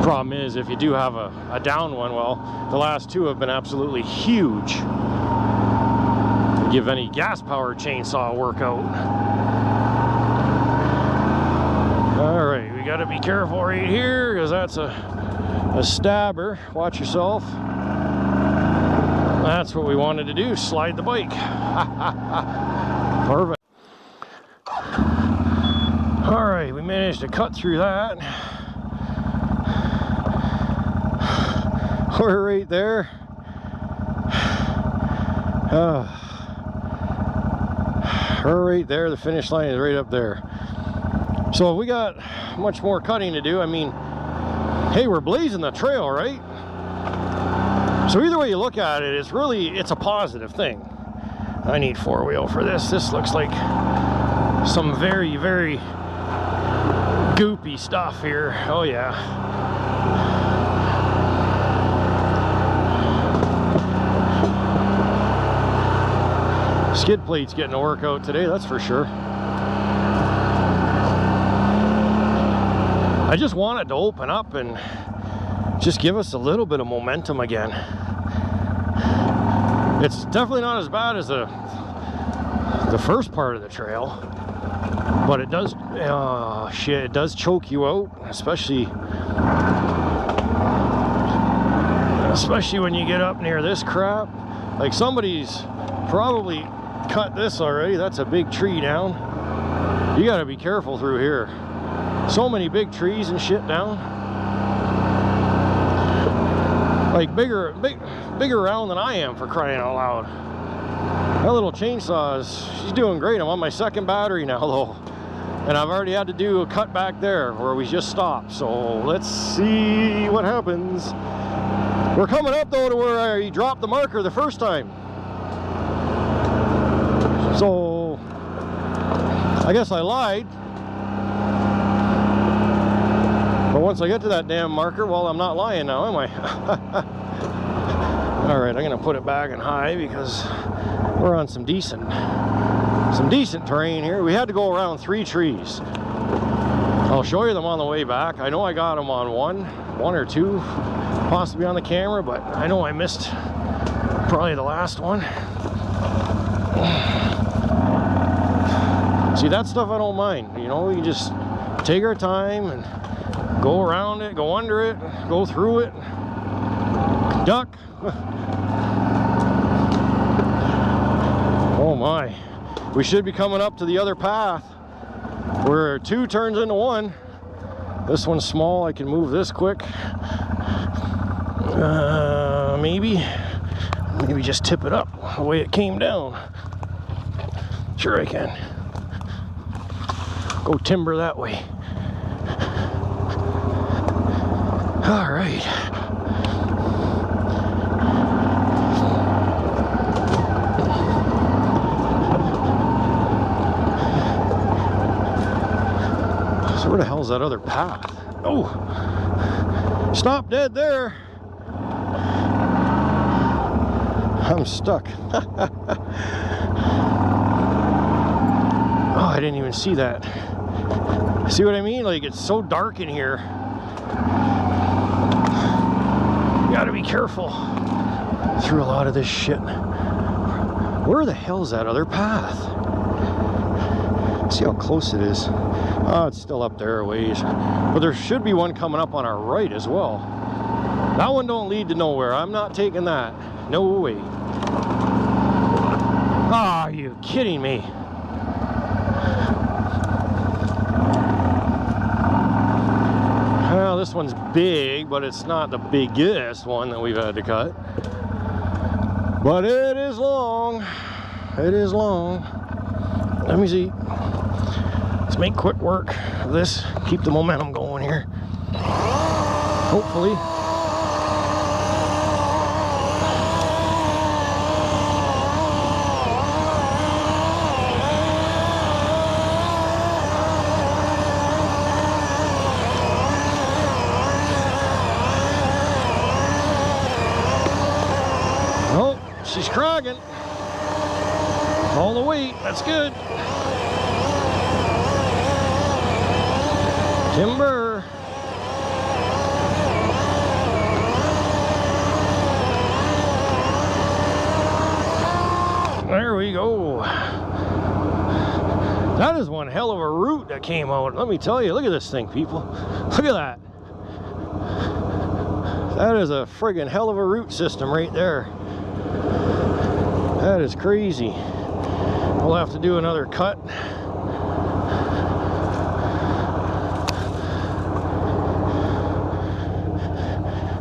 Problem is, if you do have a down one, well, the last two have been absolutely huge. Give any gas-powered chainsaw a workout. All right, we gotta be careful right here, because that's a stabber. Watch yourself. That's what we wanted to do, slide the bike. Perfect. All right, we managed to cut through that. We're right there. We're right there. The finish line is right up there. So we got much more cutting to do. I mean, hey, we're blazing the trail, right? So either way you look at it, it's a positive thing. I need four-wheel for this. This looks like some very, very goopy stuff here. Oh yeah. Skid plate's getting a workout today, that's for sure. I just want it to open up and just give us a little bit of momentum again. It's definitely not as bad as the first part of the trail, but it does, it does choke you out, especially when you get up near this crap. Like, somebody's probably cut this already. That's a big tree down. You got to be careful through here. So many big trees and shit down. Like bigger around than I am, for crying out loud. That little chainsaw she's doing great. I'm on my second battery now though, and I've already had to do a cut back there where we just stopped. So let's see what happens. We're coming up though to where I dropped the marker the first time. So I guess I lied. But once I get to that damn marker, well, I'm not lying now, am I? All right, I'm gonna put it back in high because we're on some decent terrain here. We had to go around 3 trees. I'll show you them on the way back. I know I got them on one or two, possibly on the camera, but I know I missed probably the last one. See, that stuff I don't mind. You know, you just take our time and go around it, go under it, go through it, duck. Oh my. We should be coming up to the other path where 2 turns into 1. This one's small, I can move this quick. Maybe just tip it up the way it came down. Sure I can. Go timber that way. All right. So where the hell's that other path? Oh, stop dead there. I'm stuck. Oh, I didn't even see that. See what I mean? Like, it's so dark in here. You gotta be careful through a lot of this shit. Where the hell's that other path? See how close it is. Oh, it's still up there a ways. But there should be one coming up on our right as well. That one don't lead to nowhere. I'm not taking that. No way. Ah, are you kidding me? Well, this one's big, but it's not the biggest one that we've had to cut. But it is long. It is long. Let me see. Let's make quick work of this. Keep the momentum going here. Hopefully. She's clogging. All the weight, that's good. Timber. There we go. That is one hell of a root that came out. Let me tell you, look at this thing, people. Look at that. That is a friggin' hell of a root system right there. That is crazy. We'll have to do another cut.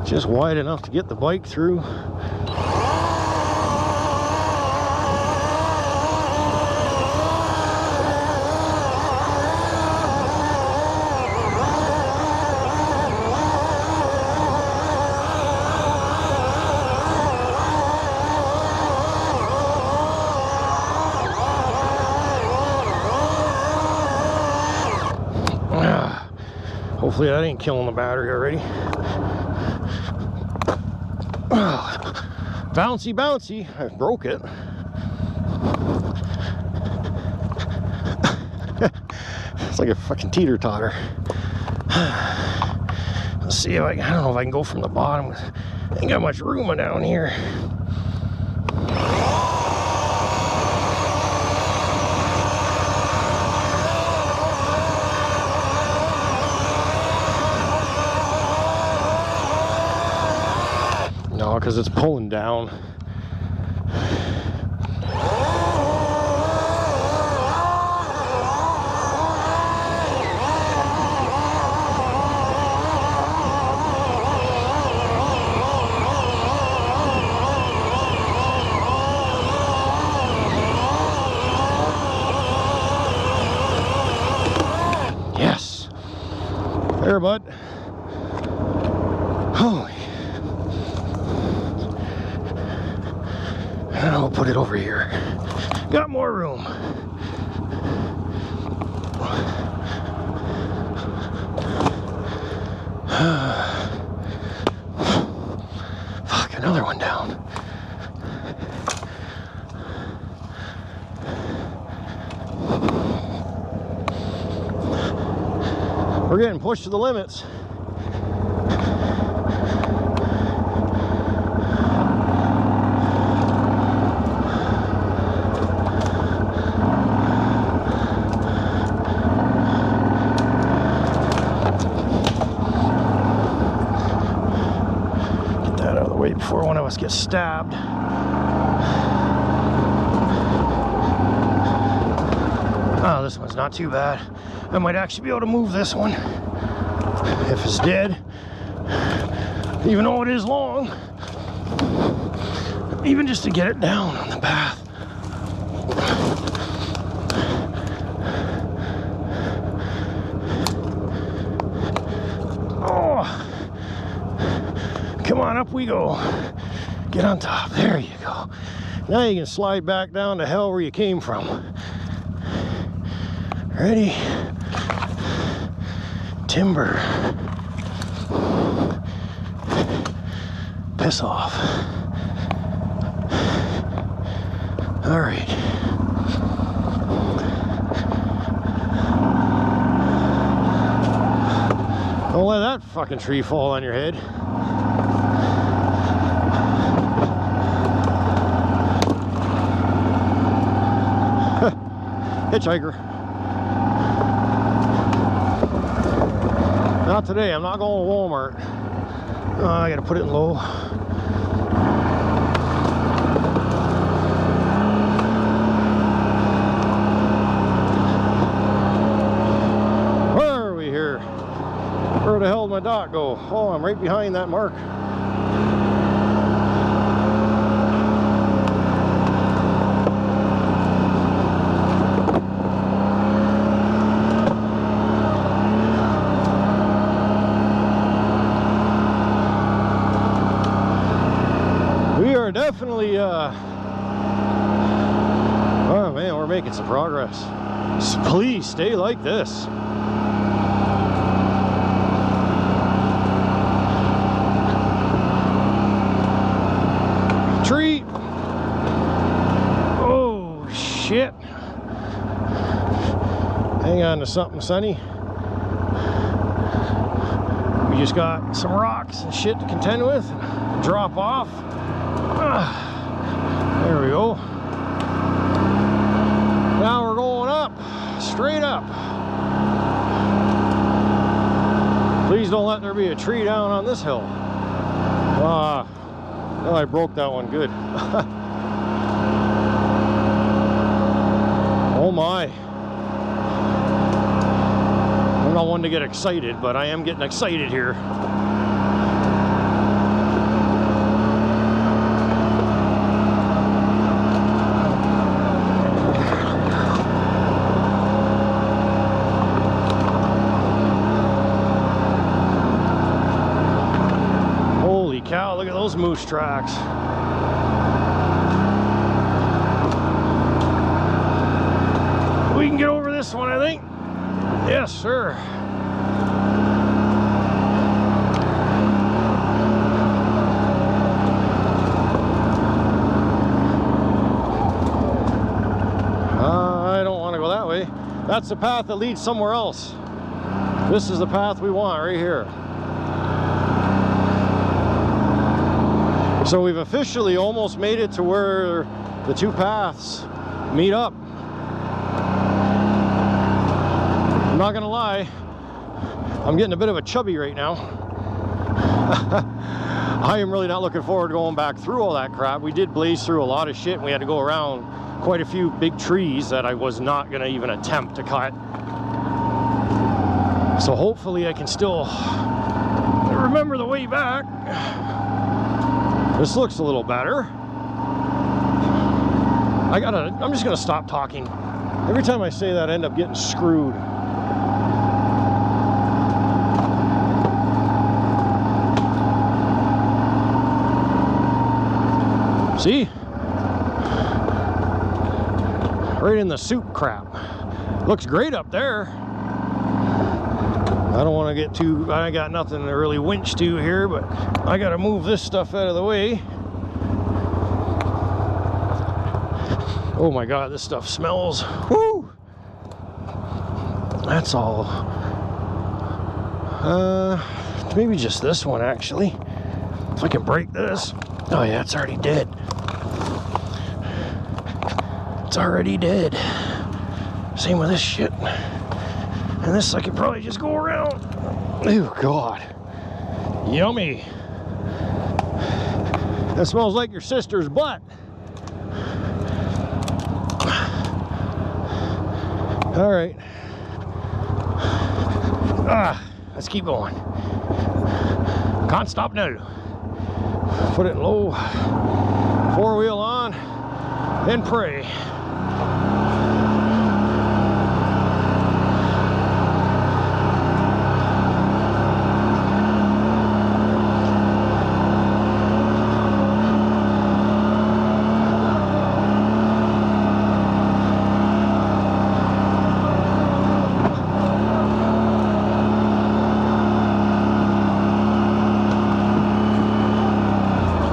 Just wide enough to get the bike through. Hopefully that ain't killing the battery already. Bouncy, bouncy. I broke it. It's like a fucking teeter-totter. Let's see if I don't know if I can go from the bottom. Ain't got much room down here. No, because it's pulling down. Yes. There, bud. Holy. And I'll put it over here. Got more room. Fuck, another one down. We're getting pushed to the limits. Get that out of the way before one of us gets stabbed. Oh, this one's not too bad. I might actually be able to move this one if it's dead, even though it is long, even just to get it down on the path. Oh, come on, up we go. Get on top. There you go. Now you can slide back down to hell where you came from. Ready? Timber. Piss off. All right. Don't let that fucking tree fall on your head. Hitchhiker. Not today, I'm not going to Walmart. Oh, I gotta put it in low. Where are we here? Where the hell did my dot go? Oh, I'm right behind that mark. Definitely, oh man, we're making some progress. Please stay like this. Tree. Oh shit. Hang on to something, Sonny. We just got some rocks and shit to contend with. Drop off. There we go. Now we're going up, straight up. Please don't let there be a tree down on this hill. Oh, I broke that one good. Oh my. I'm not one to get excited, but I am getting excited here. Cow, look at those moose tracks. We can get over this one, I think. Yes, sir. I don't want to go that way. That's the path that leads somewhere else. This is the path we want right here. So we've officially almost made it to where the two paths meet up. I'm not gonna lie, I'm getting a bit of a chubby right now. I am really not looking forward to going back through all that crap. We did blaze through a lot of shit and we had to go around quite a few big trees that I was not gonna even attempt to cut. So hopefully I can still remember the way back. This looks a little better. I'm just gonna stop talking. Every time I say that, I end up getting screwed. See? Right in the soup crap. Looks great up there. I don't want to get too, I got nothing to really winch to here, but I got to move this stuff out of the way. Oh my God, this stuff smells. Woo! That's all Maybe just this one, actually. If I can break this. Oh yeah, it's already dead. It's already dead. Same with this shit. And this I could probably just go around. Oh God. Yummy. That smells like your sister's butt. All right. Let's keep going. Can't stop now. Put it low. 4-wheel on. Then pray.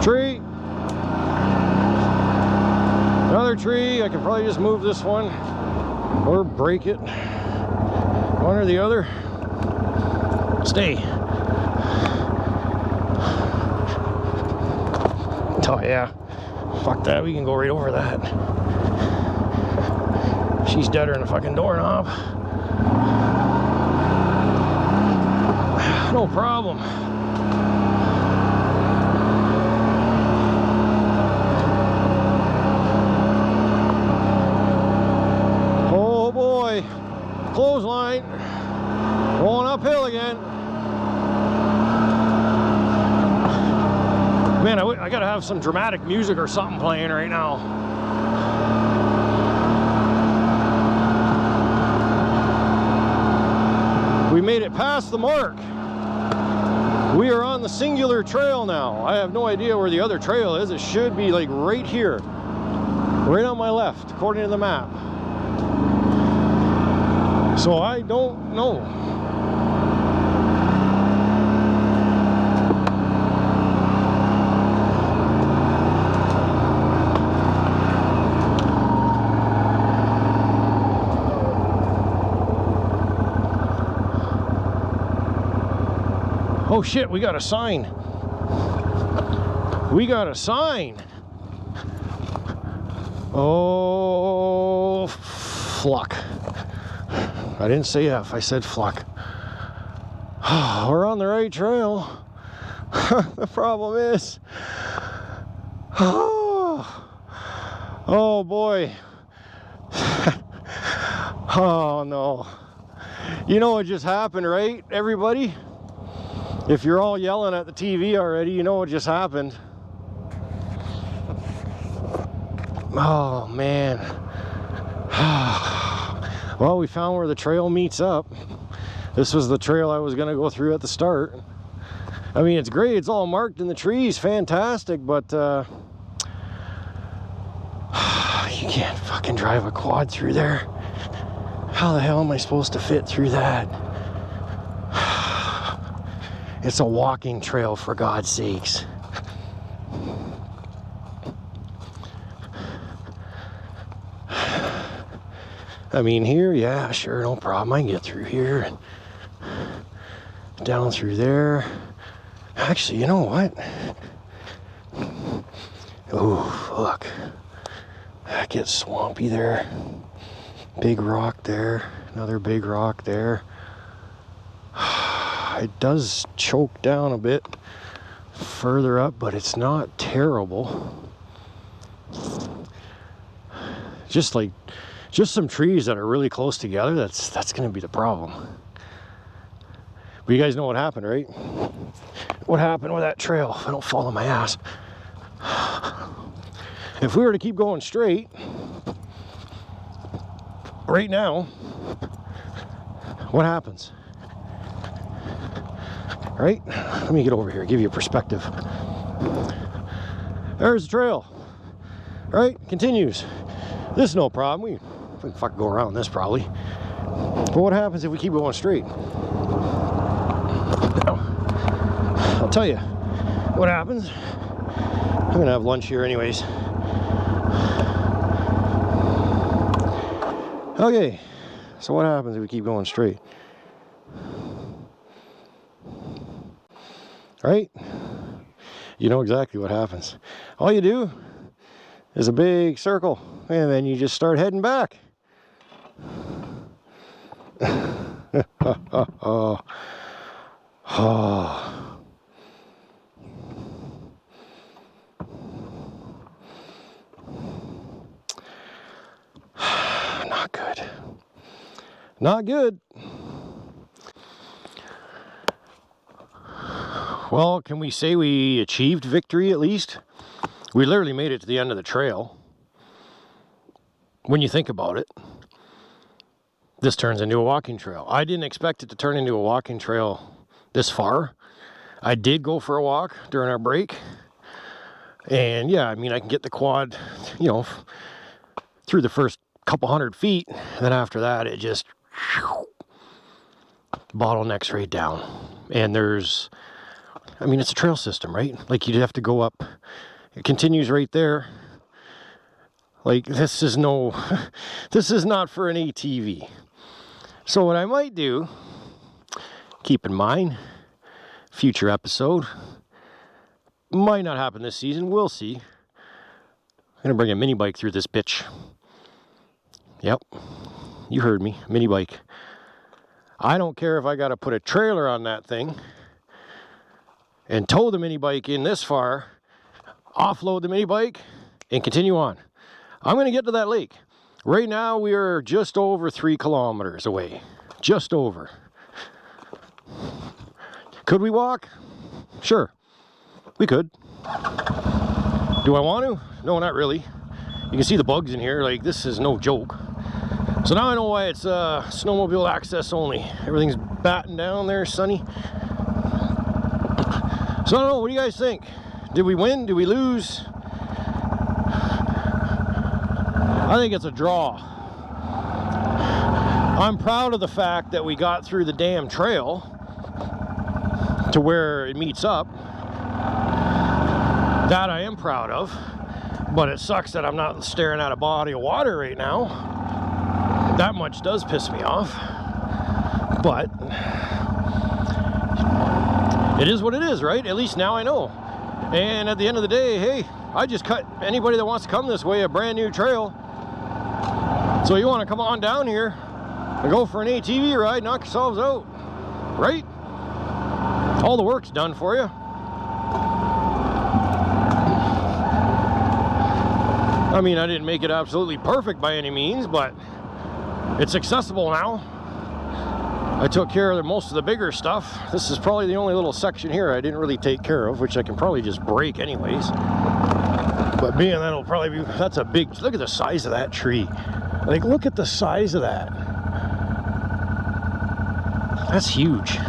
Tree. Another tree. I can probably just move this one or break it. One or the other. Stay. Oh yeah. Fuck that. We can go right over that. She's deader than a fucking doorknob. No problem. Clothesline, going uphill again. Man, I gotta have some dramatic music or something playing right now. We made it past the mark. We are on the singular trail now. I have no idea where the other trail is. It should be like right here, right on my left, according to the map. So I don't know. Oh shit, we got a sign. We got a sign. Oh, fluck. I didn't say F, I said fluck. We're on the right trail. The problem is, oh boy. Oh no. You know what just happened, right, everybody? If you're all yelling at the TV already, you know what just happened. Oh man. Well, we found where the trail meets up. This was the trail I was going to go through at the start. I mean, it's great. It's all marked in the trees. Fantastic. But you can't fucking drive a quad through there. How the hell am I supposed to fit through that? It's a walking trail, for God's sakes. I mean, here, yeah, sure, no problem. I can get through here and down through there. Actually, you know what? Oh, look. That gets swampy there. Big rock there. Another big rock there. It does choke down a bit further up, but it's not terrible. Just some trees that are really close together. That's going to be the problem. But you guys know what happened, right? What happened with that trail? If I don't fall on my ass. If we were to keep going straight right now, what happens? Right? Let me get over here, give you a perspective. There's the trail. Right? Continues. This is no problem. We can fucking go around this probably. But what happens if we keep going straight? Now, I'll tell you what happens. I'm gonna have lunch here anyways. Okay, so what happens if we keep going straight? right? You know exactly what happens. All you do is a big circle, and then you just start heading back. Oh. Oh. Not good. Not good. Well, can we say we achieved victory at least? We literally made it to the end of the trail. When you think about it, this turns into a walking trail. I didn't expect it to turn into a walking trail this far. I did go for a walk during our break. And yeah, I mean, I can get the quad, you know, through the first couple 100 feet. And then after that, it just bottlenecks right down. And there's, I mean, it's a trail system, right? Like, you'd have to go up. It continues right there. Like, this is no, this is not for an ATV. So what I might do, keep in mind, future episode, might not happen this season, we'll see. I'm gonna bring a mini bike through this bitch. Yep, you heard me, mini bike. I don't care if I gotta put a trailer on that thing and tow the mini bike in this far, offload the mini bike, and continue on. I'm gonna get to that lake. Right now we are just over 3 kilometers away. Just over. Could we walk? Sure, we could. Do I want to? No, not really. You can see the bugs in here, like, this is no joke. So now I know why it's snowmobile access only. Everything's battened down there, sunny. So I don't know, what do you guys think? Did we win? Did we lose? I think it's a draw. I'm proud of the fact that we got through the damn trail to where it meets up. That I am proud of. But it sucks that I'm not staring at a body of water right now. That much does piss me off. But it is what it is, right? At least now I know. And at the end of the day, hey, I just cut anybody that wants to come this way a brand new trail. So you want to come on down here and go for an ATV ride, knock yourselves out, right? All the work's done for you. I mean, I didn't make it absolutely perfect by any means, but it's accessible now. I took care of most of the bigger stuff. This is probably the only little section here I didn't really take care of, which I can probably just break anyways. But being that'll probably be, that's a big, look at the size of that tree. Like, look at the size of that. That's huge.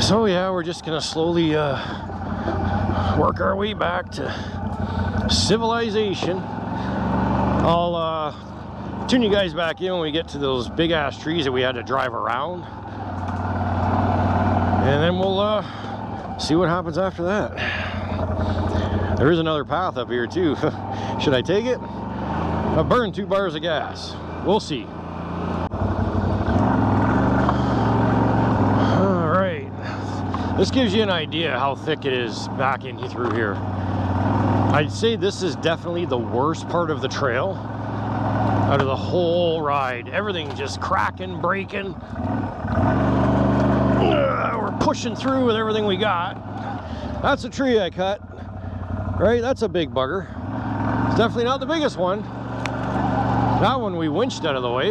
So yeah, we're just gonna slowly work our way back to civilization. I'll tune you guys back in when we get to those big ass trees that we had to drive around. And then we'll see what happens after that. There is another path up here too. Should I take it? I burned 2 bars of gas. We'll see. All right. This gives you an idea how thick it is backing through here. I'd say this is definitely the worst part of the trail out of the whole ride. Everything just cracking, breaking. We're pushing through with everything we got. That's a tree I cut. Right, that's a big bugger. It's definitely not the biggest one. That one we winched out of the way.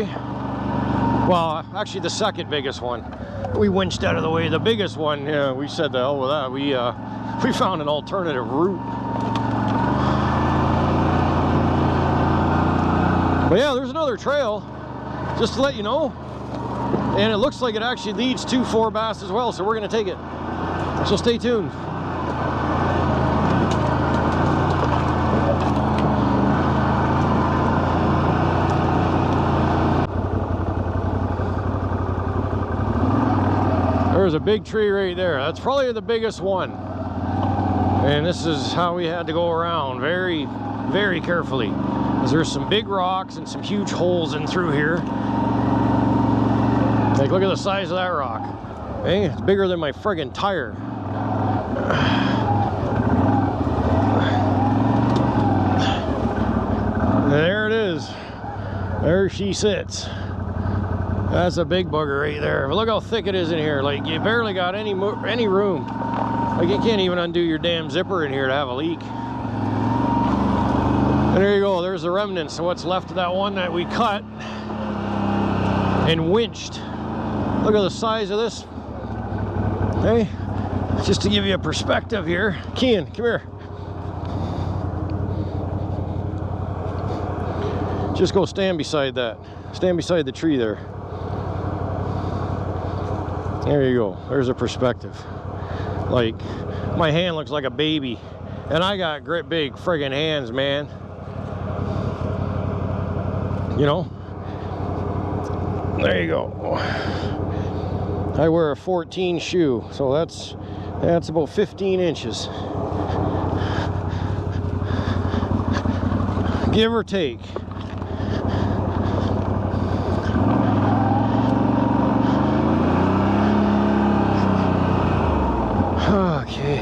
Well, actually the second biggest one we winched out of the way. The biggest one, yeah, we said the hell with that. We found an alternative route. But yeah, there's another trail, just to let you know. And it looks like it actually leads to 4 Bass as well, so we're gonna take it. So stay tuned. There's a big tree right there. That's probably the biggest one. And this is how we had to go around very, very carefully. Because there's some big rocks and some huge holes in through here. Like, look at the size of that rock. Hey, it's bigger than my friggin' tire. There it is. There she sits. That's a big bugger right there. But look how thick it is in here. Like, you barely got any room. Like, you can't even undo your damn zipper in here to have a leak. And there you go. There's the remnants of what's left of that one that we cut and winched. Look at the size of this. Hey, just to give you a perspective here. Kian, come here. Just go stand beside that. Stand beside the tree there. There you go. There's a perspective. Like, my hand looks like a baby. And I got great big friggin' hands, man. You know? There you go. I wear a 14 shoe, so that's about 15 inches. Give or take. Okay.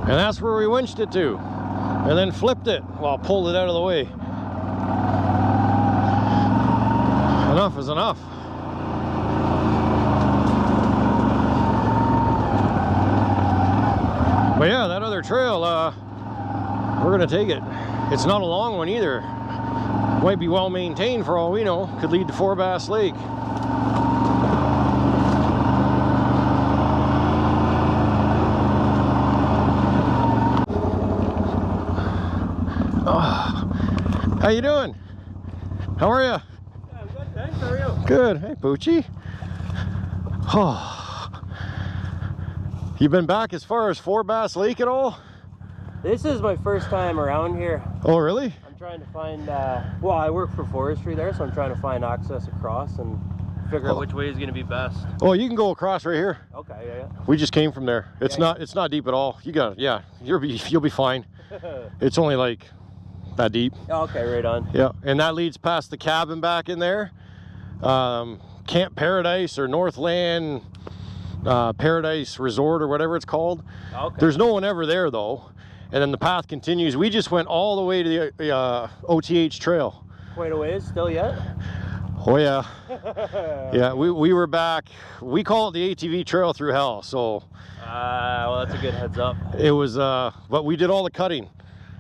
And that's where we winched it to. And then flipped it while pulled it out of the way. Enough is enough. But yeah, that other trail, we're gonna take it. It's not a long one either. Might be well maintained for all we know. Could lead to Four Bass Lake. Oh, how you doing? How are you? Yeah, I'm good, thanks. How are you? Good. Hey, Poochie. Oh. You been back as far as Four Bass Lake at all? This is my first time around here. Oh, really? I'm trying to find, well, I work for forestry there, so I'm trying to find access across and figure out which way is going to be best. Oh, you can go across right here. Okay, yeah. We just came from there. It's not deep at all. You got it. Yeah, you'll be fine. It's only like that deep. Okay, right on. Yeah, and that leads past the cabin back in there. Camp Paradise or Northland Paradise Resort or whatever it's called. Okay. There's no one ever there though. And then the path continues. We just went all the way to the OTH trail. Quite a ways still yet? Oh yeah. Yeah, we were back. We call it the ATV trail through hell. So well, that's a good heads up. it was but we did all the cutting.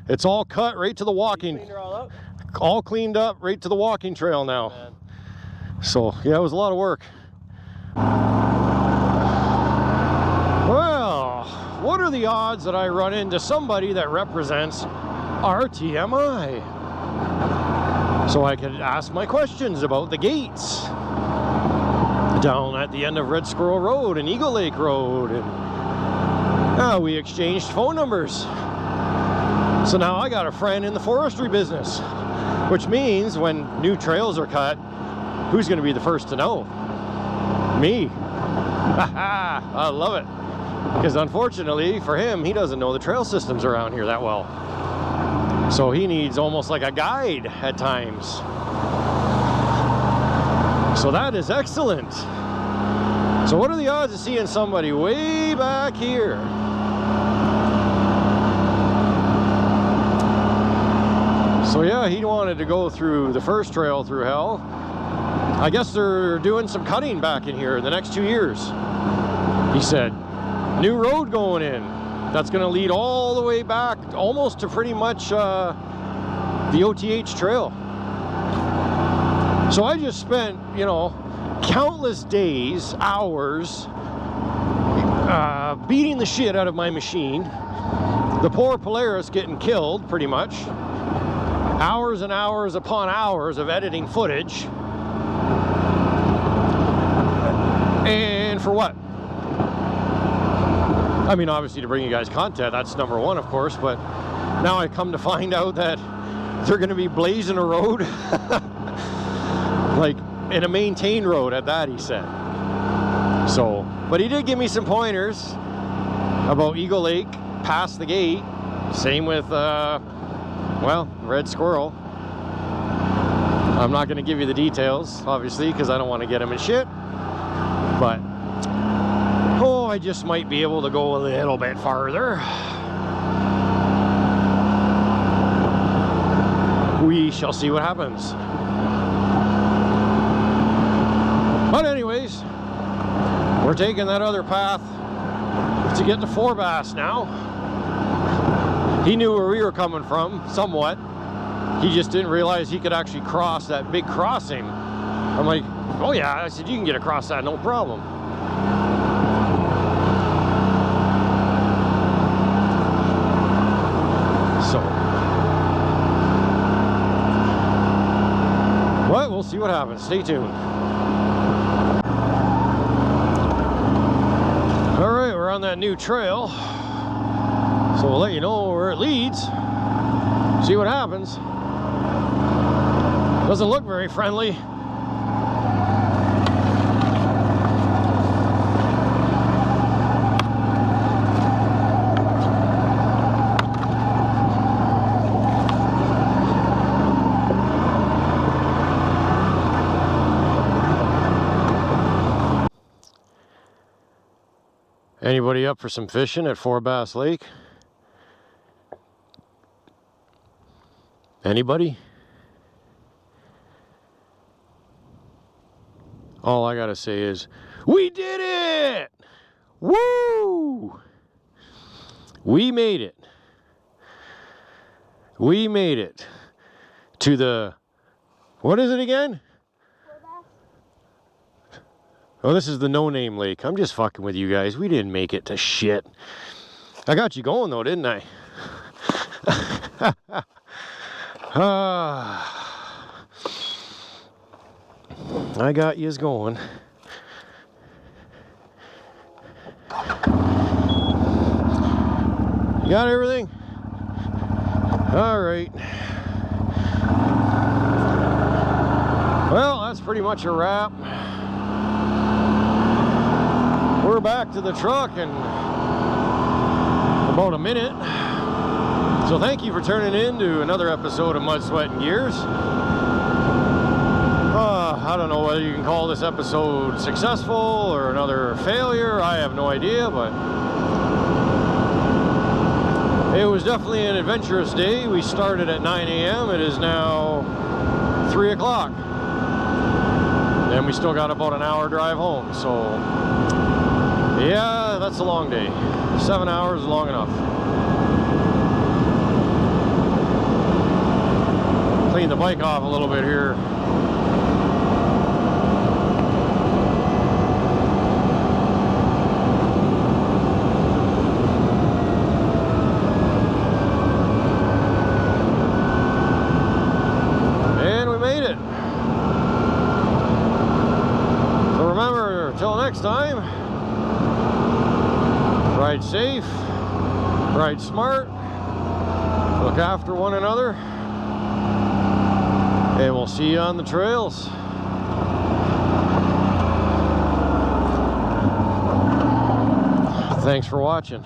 It's all cut right to the walking. Cleaned her all up? All cleaned up right to the walking trail now. Man. So yeah, it was a lot of work. Well, what are the odds that I run into somebody that represents RTMI? So I could ask my questions about the gates down at the end of Red Squirrel Road and Eagle Lake Road. And we exchanged phone numbers. So now I got a friend in the forestry business, which means when new trails are cut, who's going to be the first to know? Me. I love it. Because unfortunately for him, he doesn't know the trail systems around here that well. So he needs almost like a guide at times. So that is excellent. So what are the odds of seeing somebody way back here? So yeah, he wanted to go through the first trail through hell. I guess they're doing some cutting back in here in the next 2 years. He said, new road going in. That's going to lead all the way back almost to pretty much the OTH trail. So I just spent, you know, countless days, hours beating the shit out of my machine. The poor Polaris getting killed pretty much. Hours and hours upon hours of editing footage. And for what? I mean, obviously to bring you guys content, that's number one, of course, but now I come to find out that they're going to be blazing a road, like in a maintained road at that, he said. So, but he did give me some pointers about Eagle Lake, past the gate, same with, well, Red Squirrel. I'm not going to give you the details, obviously, because I don't want to get him in shit, but I just might be able to go a little bit farther. We shall see what happens. But anyways, we're taking that other path to get to Four Bass now. He knew where we were coming from, somewhat. He just didn't realize he could actually cross that big crossing. I'm like, oh yeah, I said, you can get across that, no problem. So, but we'll see what happens. Stay tuned. All right, we're on that new trail. So we'll let you know where it leads. See what happens. Doesn't look very friendly. Anybody up for some fishing at Four Bass Lake? Anybody? All I gotta say is, we did it! Woo! We made it. We made it to the, what is it again? Oh, this is the no-name lake. I'm just fucking with you guys. We didn't make it to shit. I got you going though, didn't I? I got yous going. You got everything? All right. Well, that's pretty much a wrap. We're back to the truck in about a minute. So thank you for turning in to another episode of Mud, Sweat, and Gears. I don't know whether you can call this episode successful or another failure. I have no idea, but it was definitely an adventurous day. We started at 9 a.m. It is now 3 o'clock. And we still got about an hour drive home. So, yeah, that's a long day. 7 hours is long enough. Clean the bike off a little bit here. Time, ride safe, ride smart, look after one another, and we'll see you on the trails. Thanks for watching.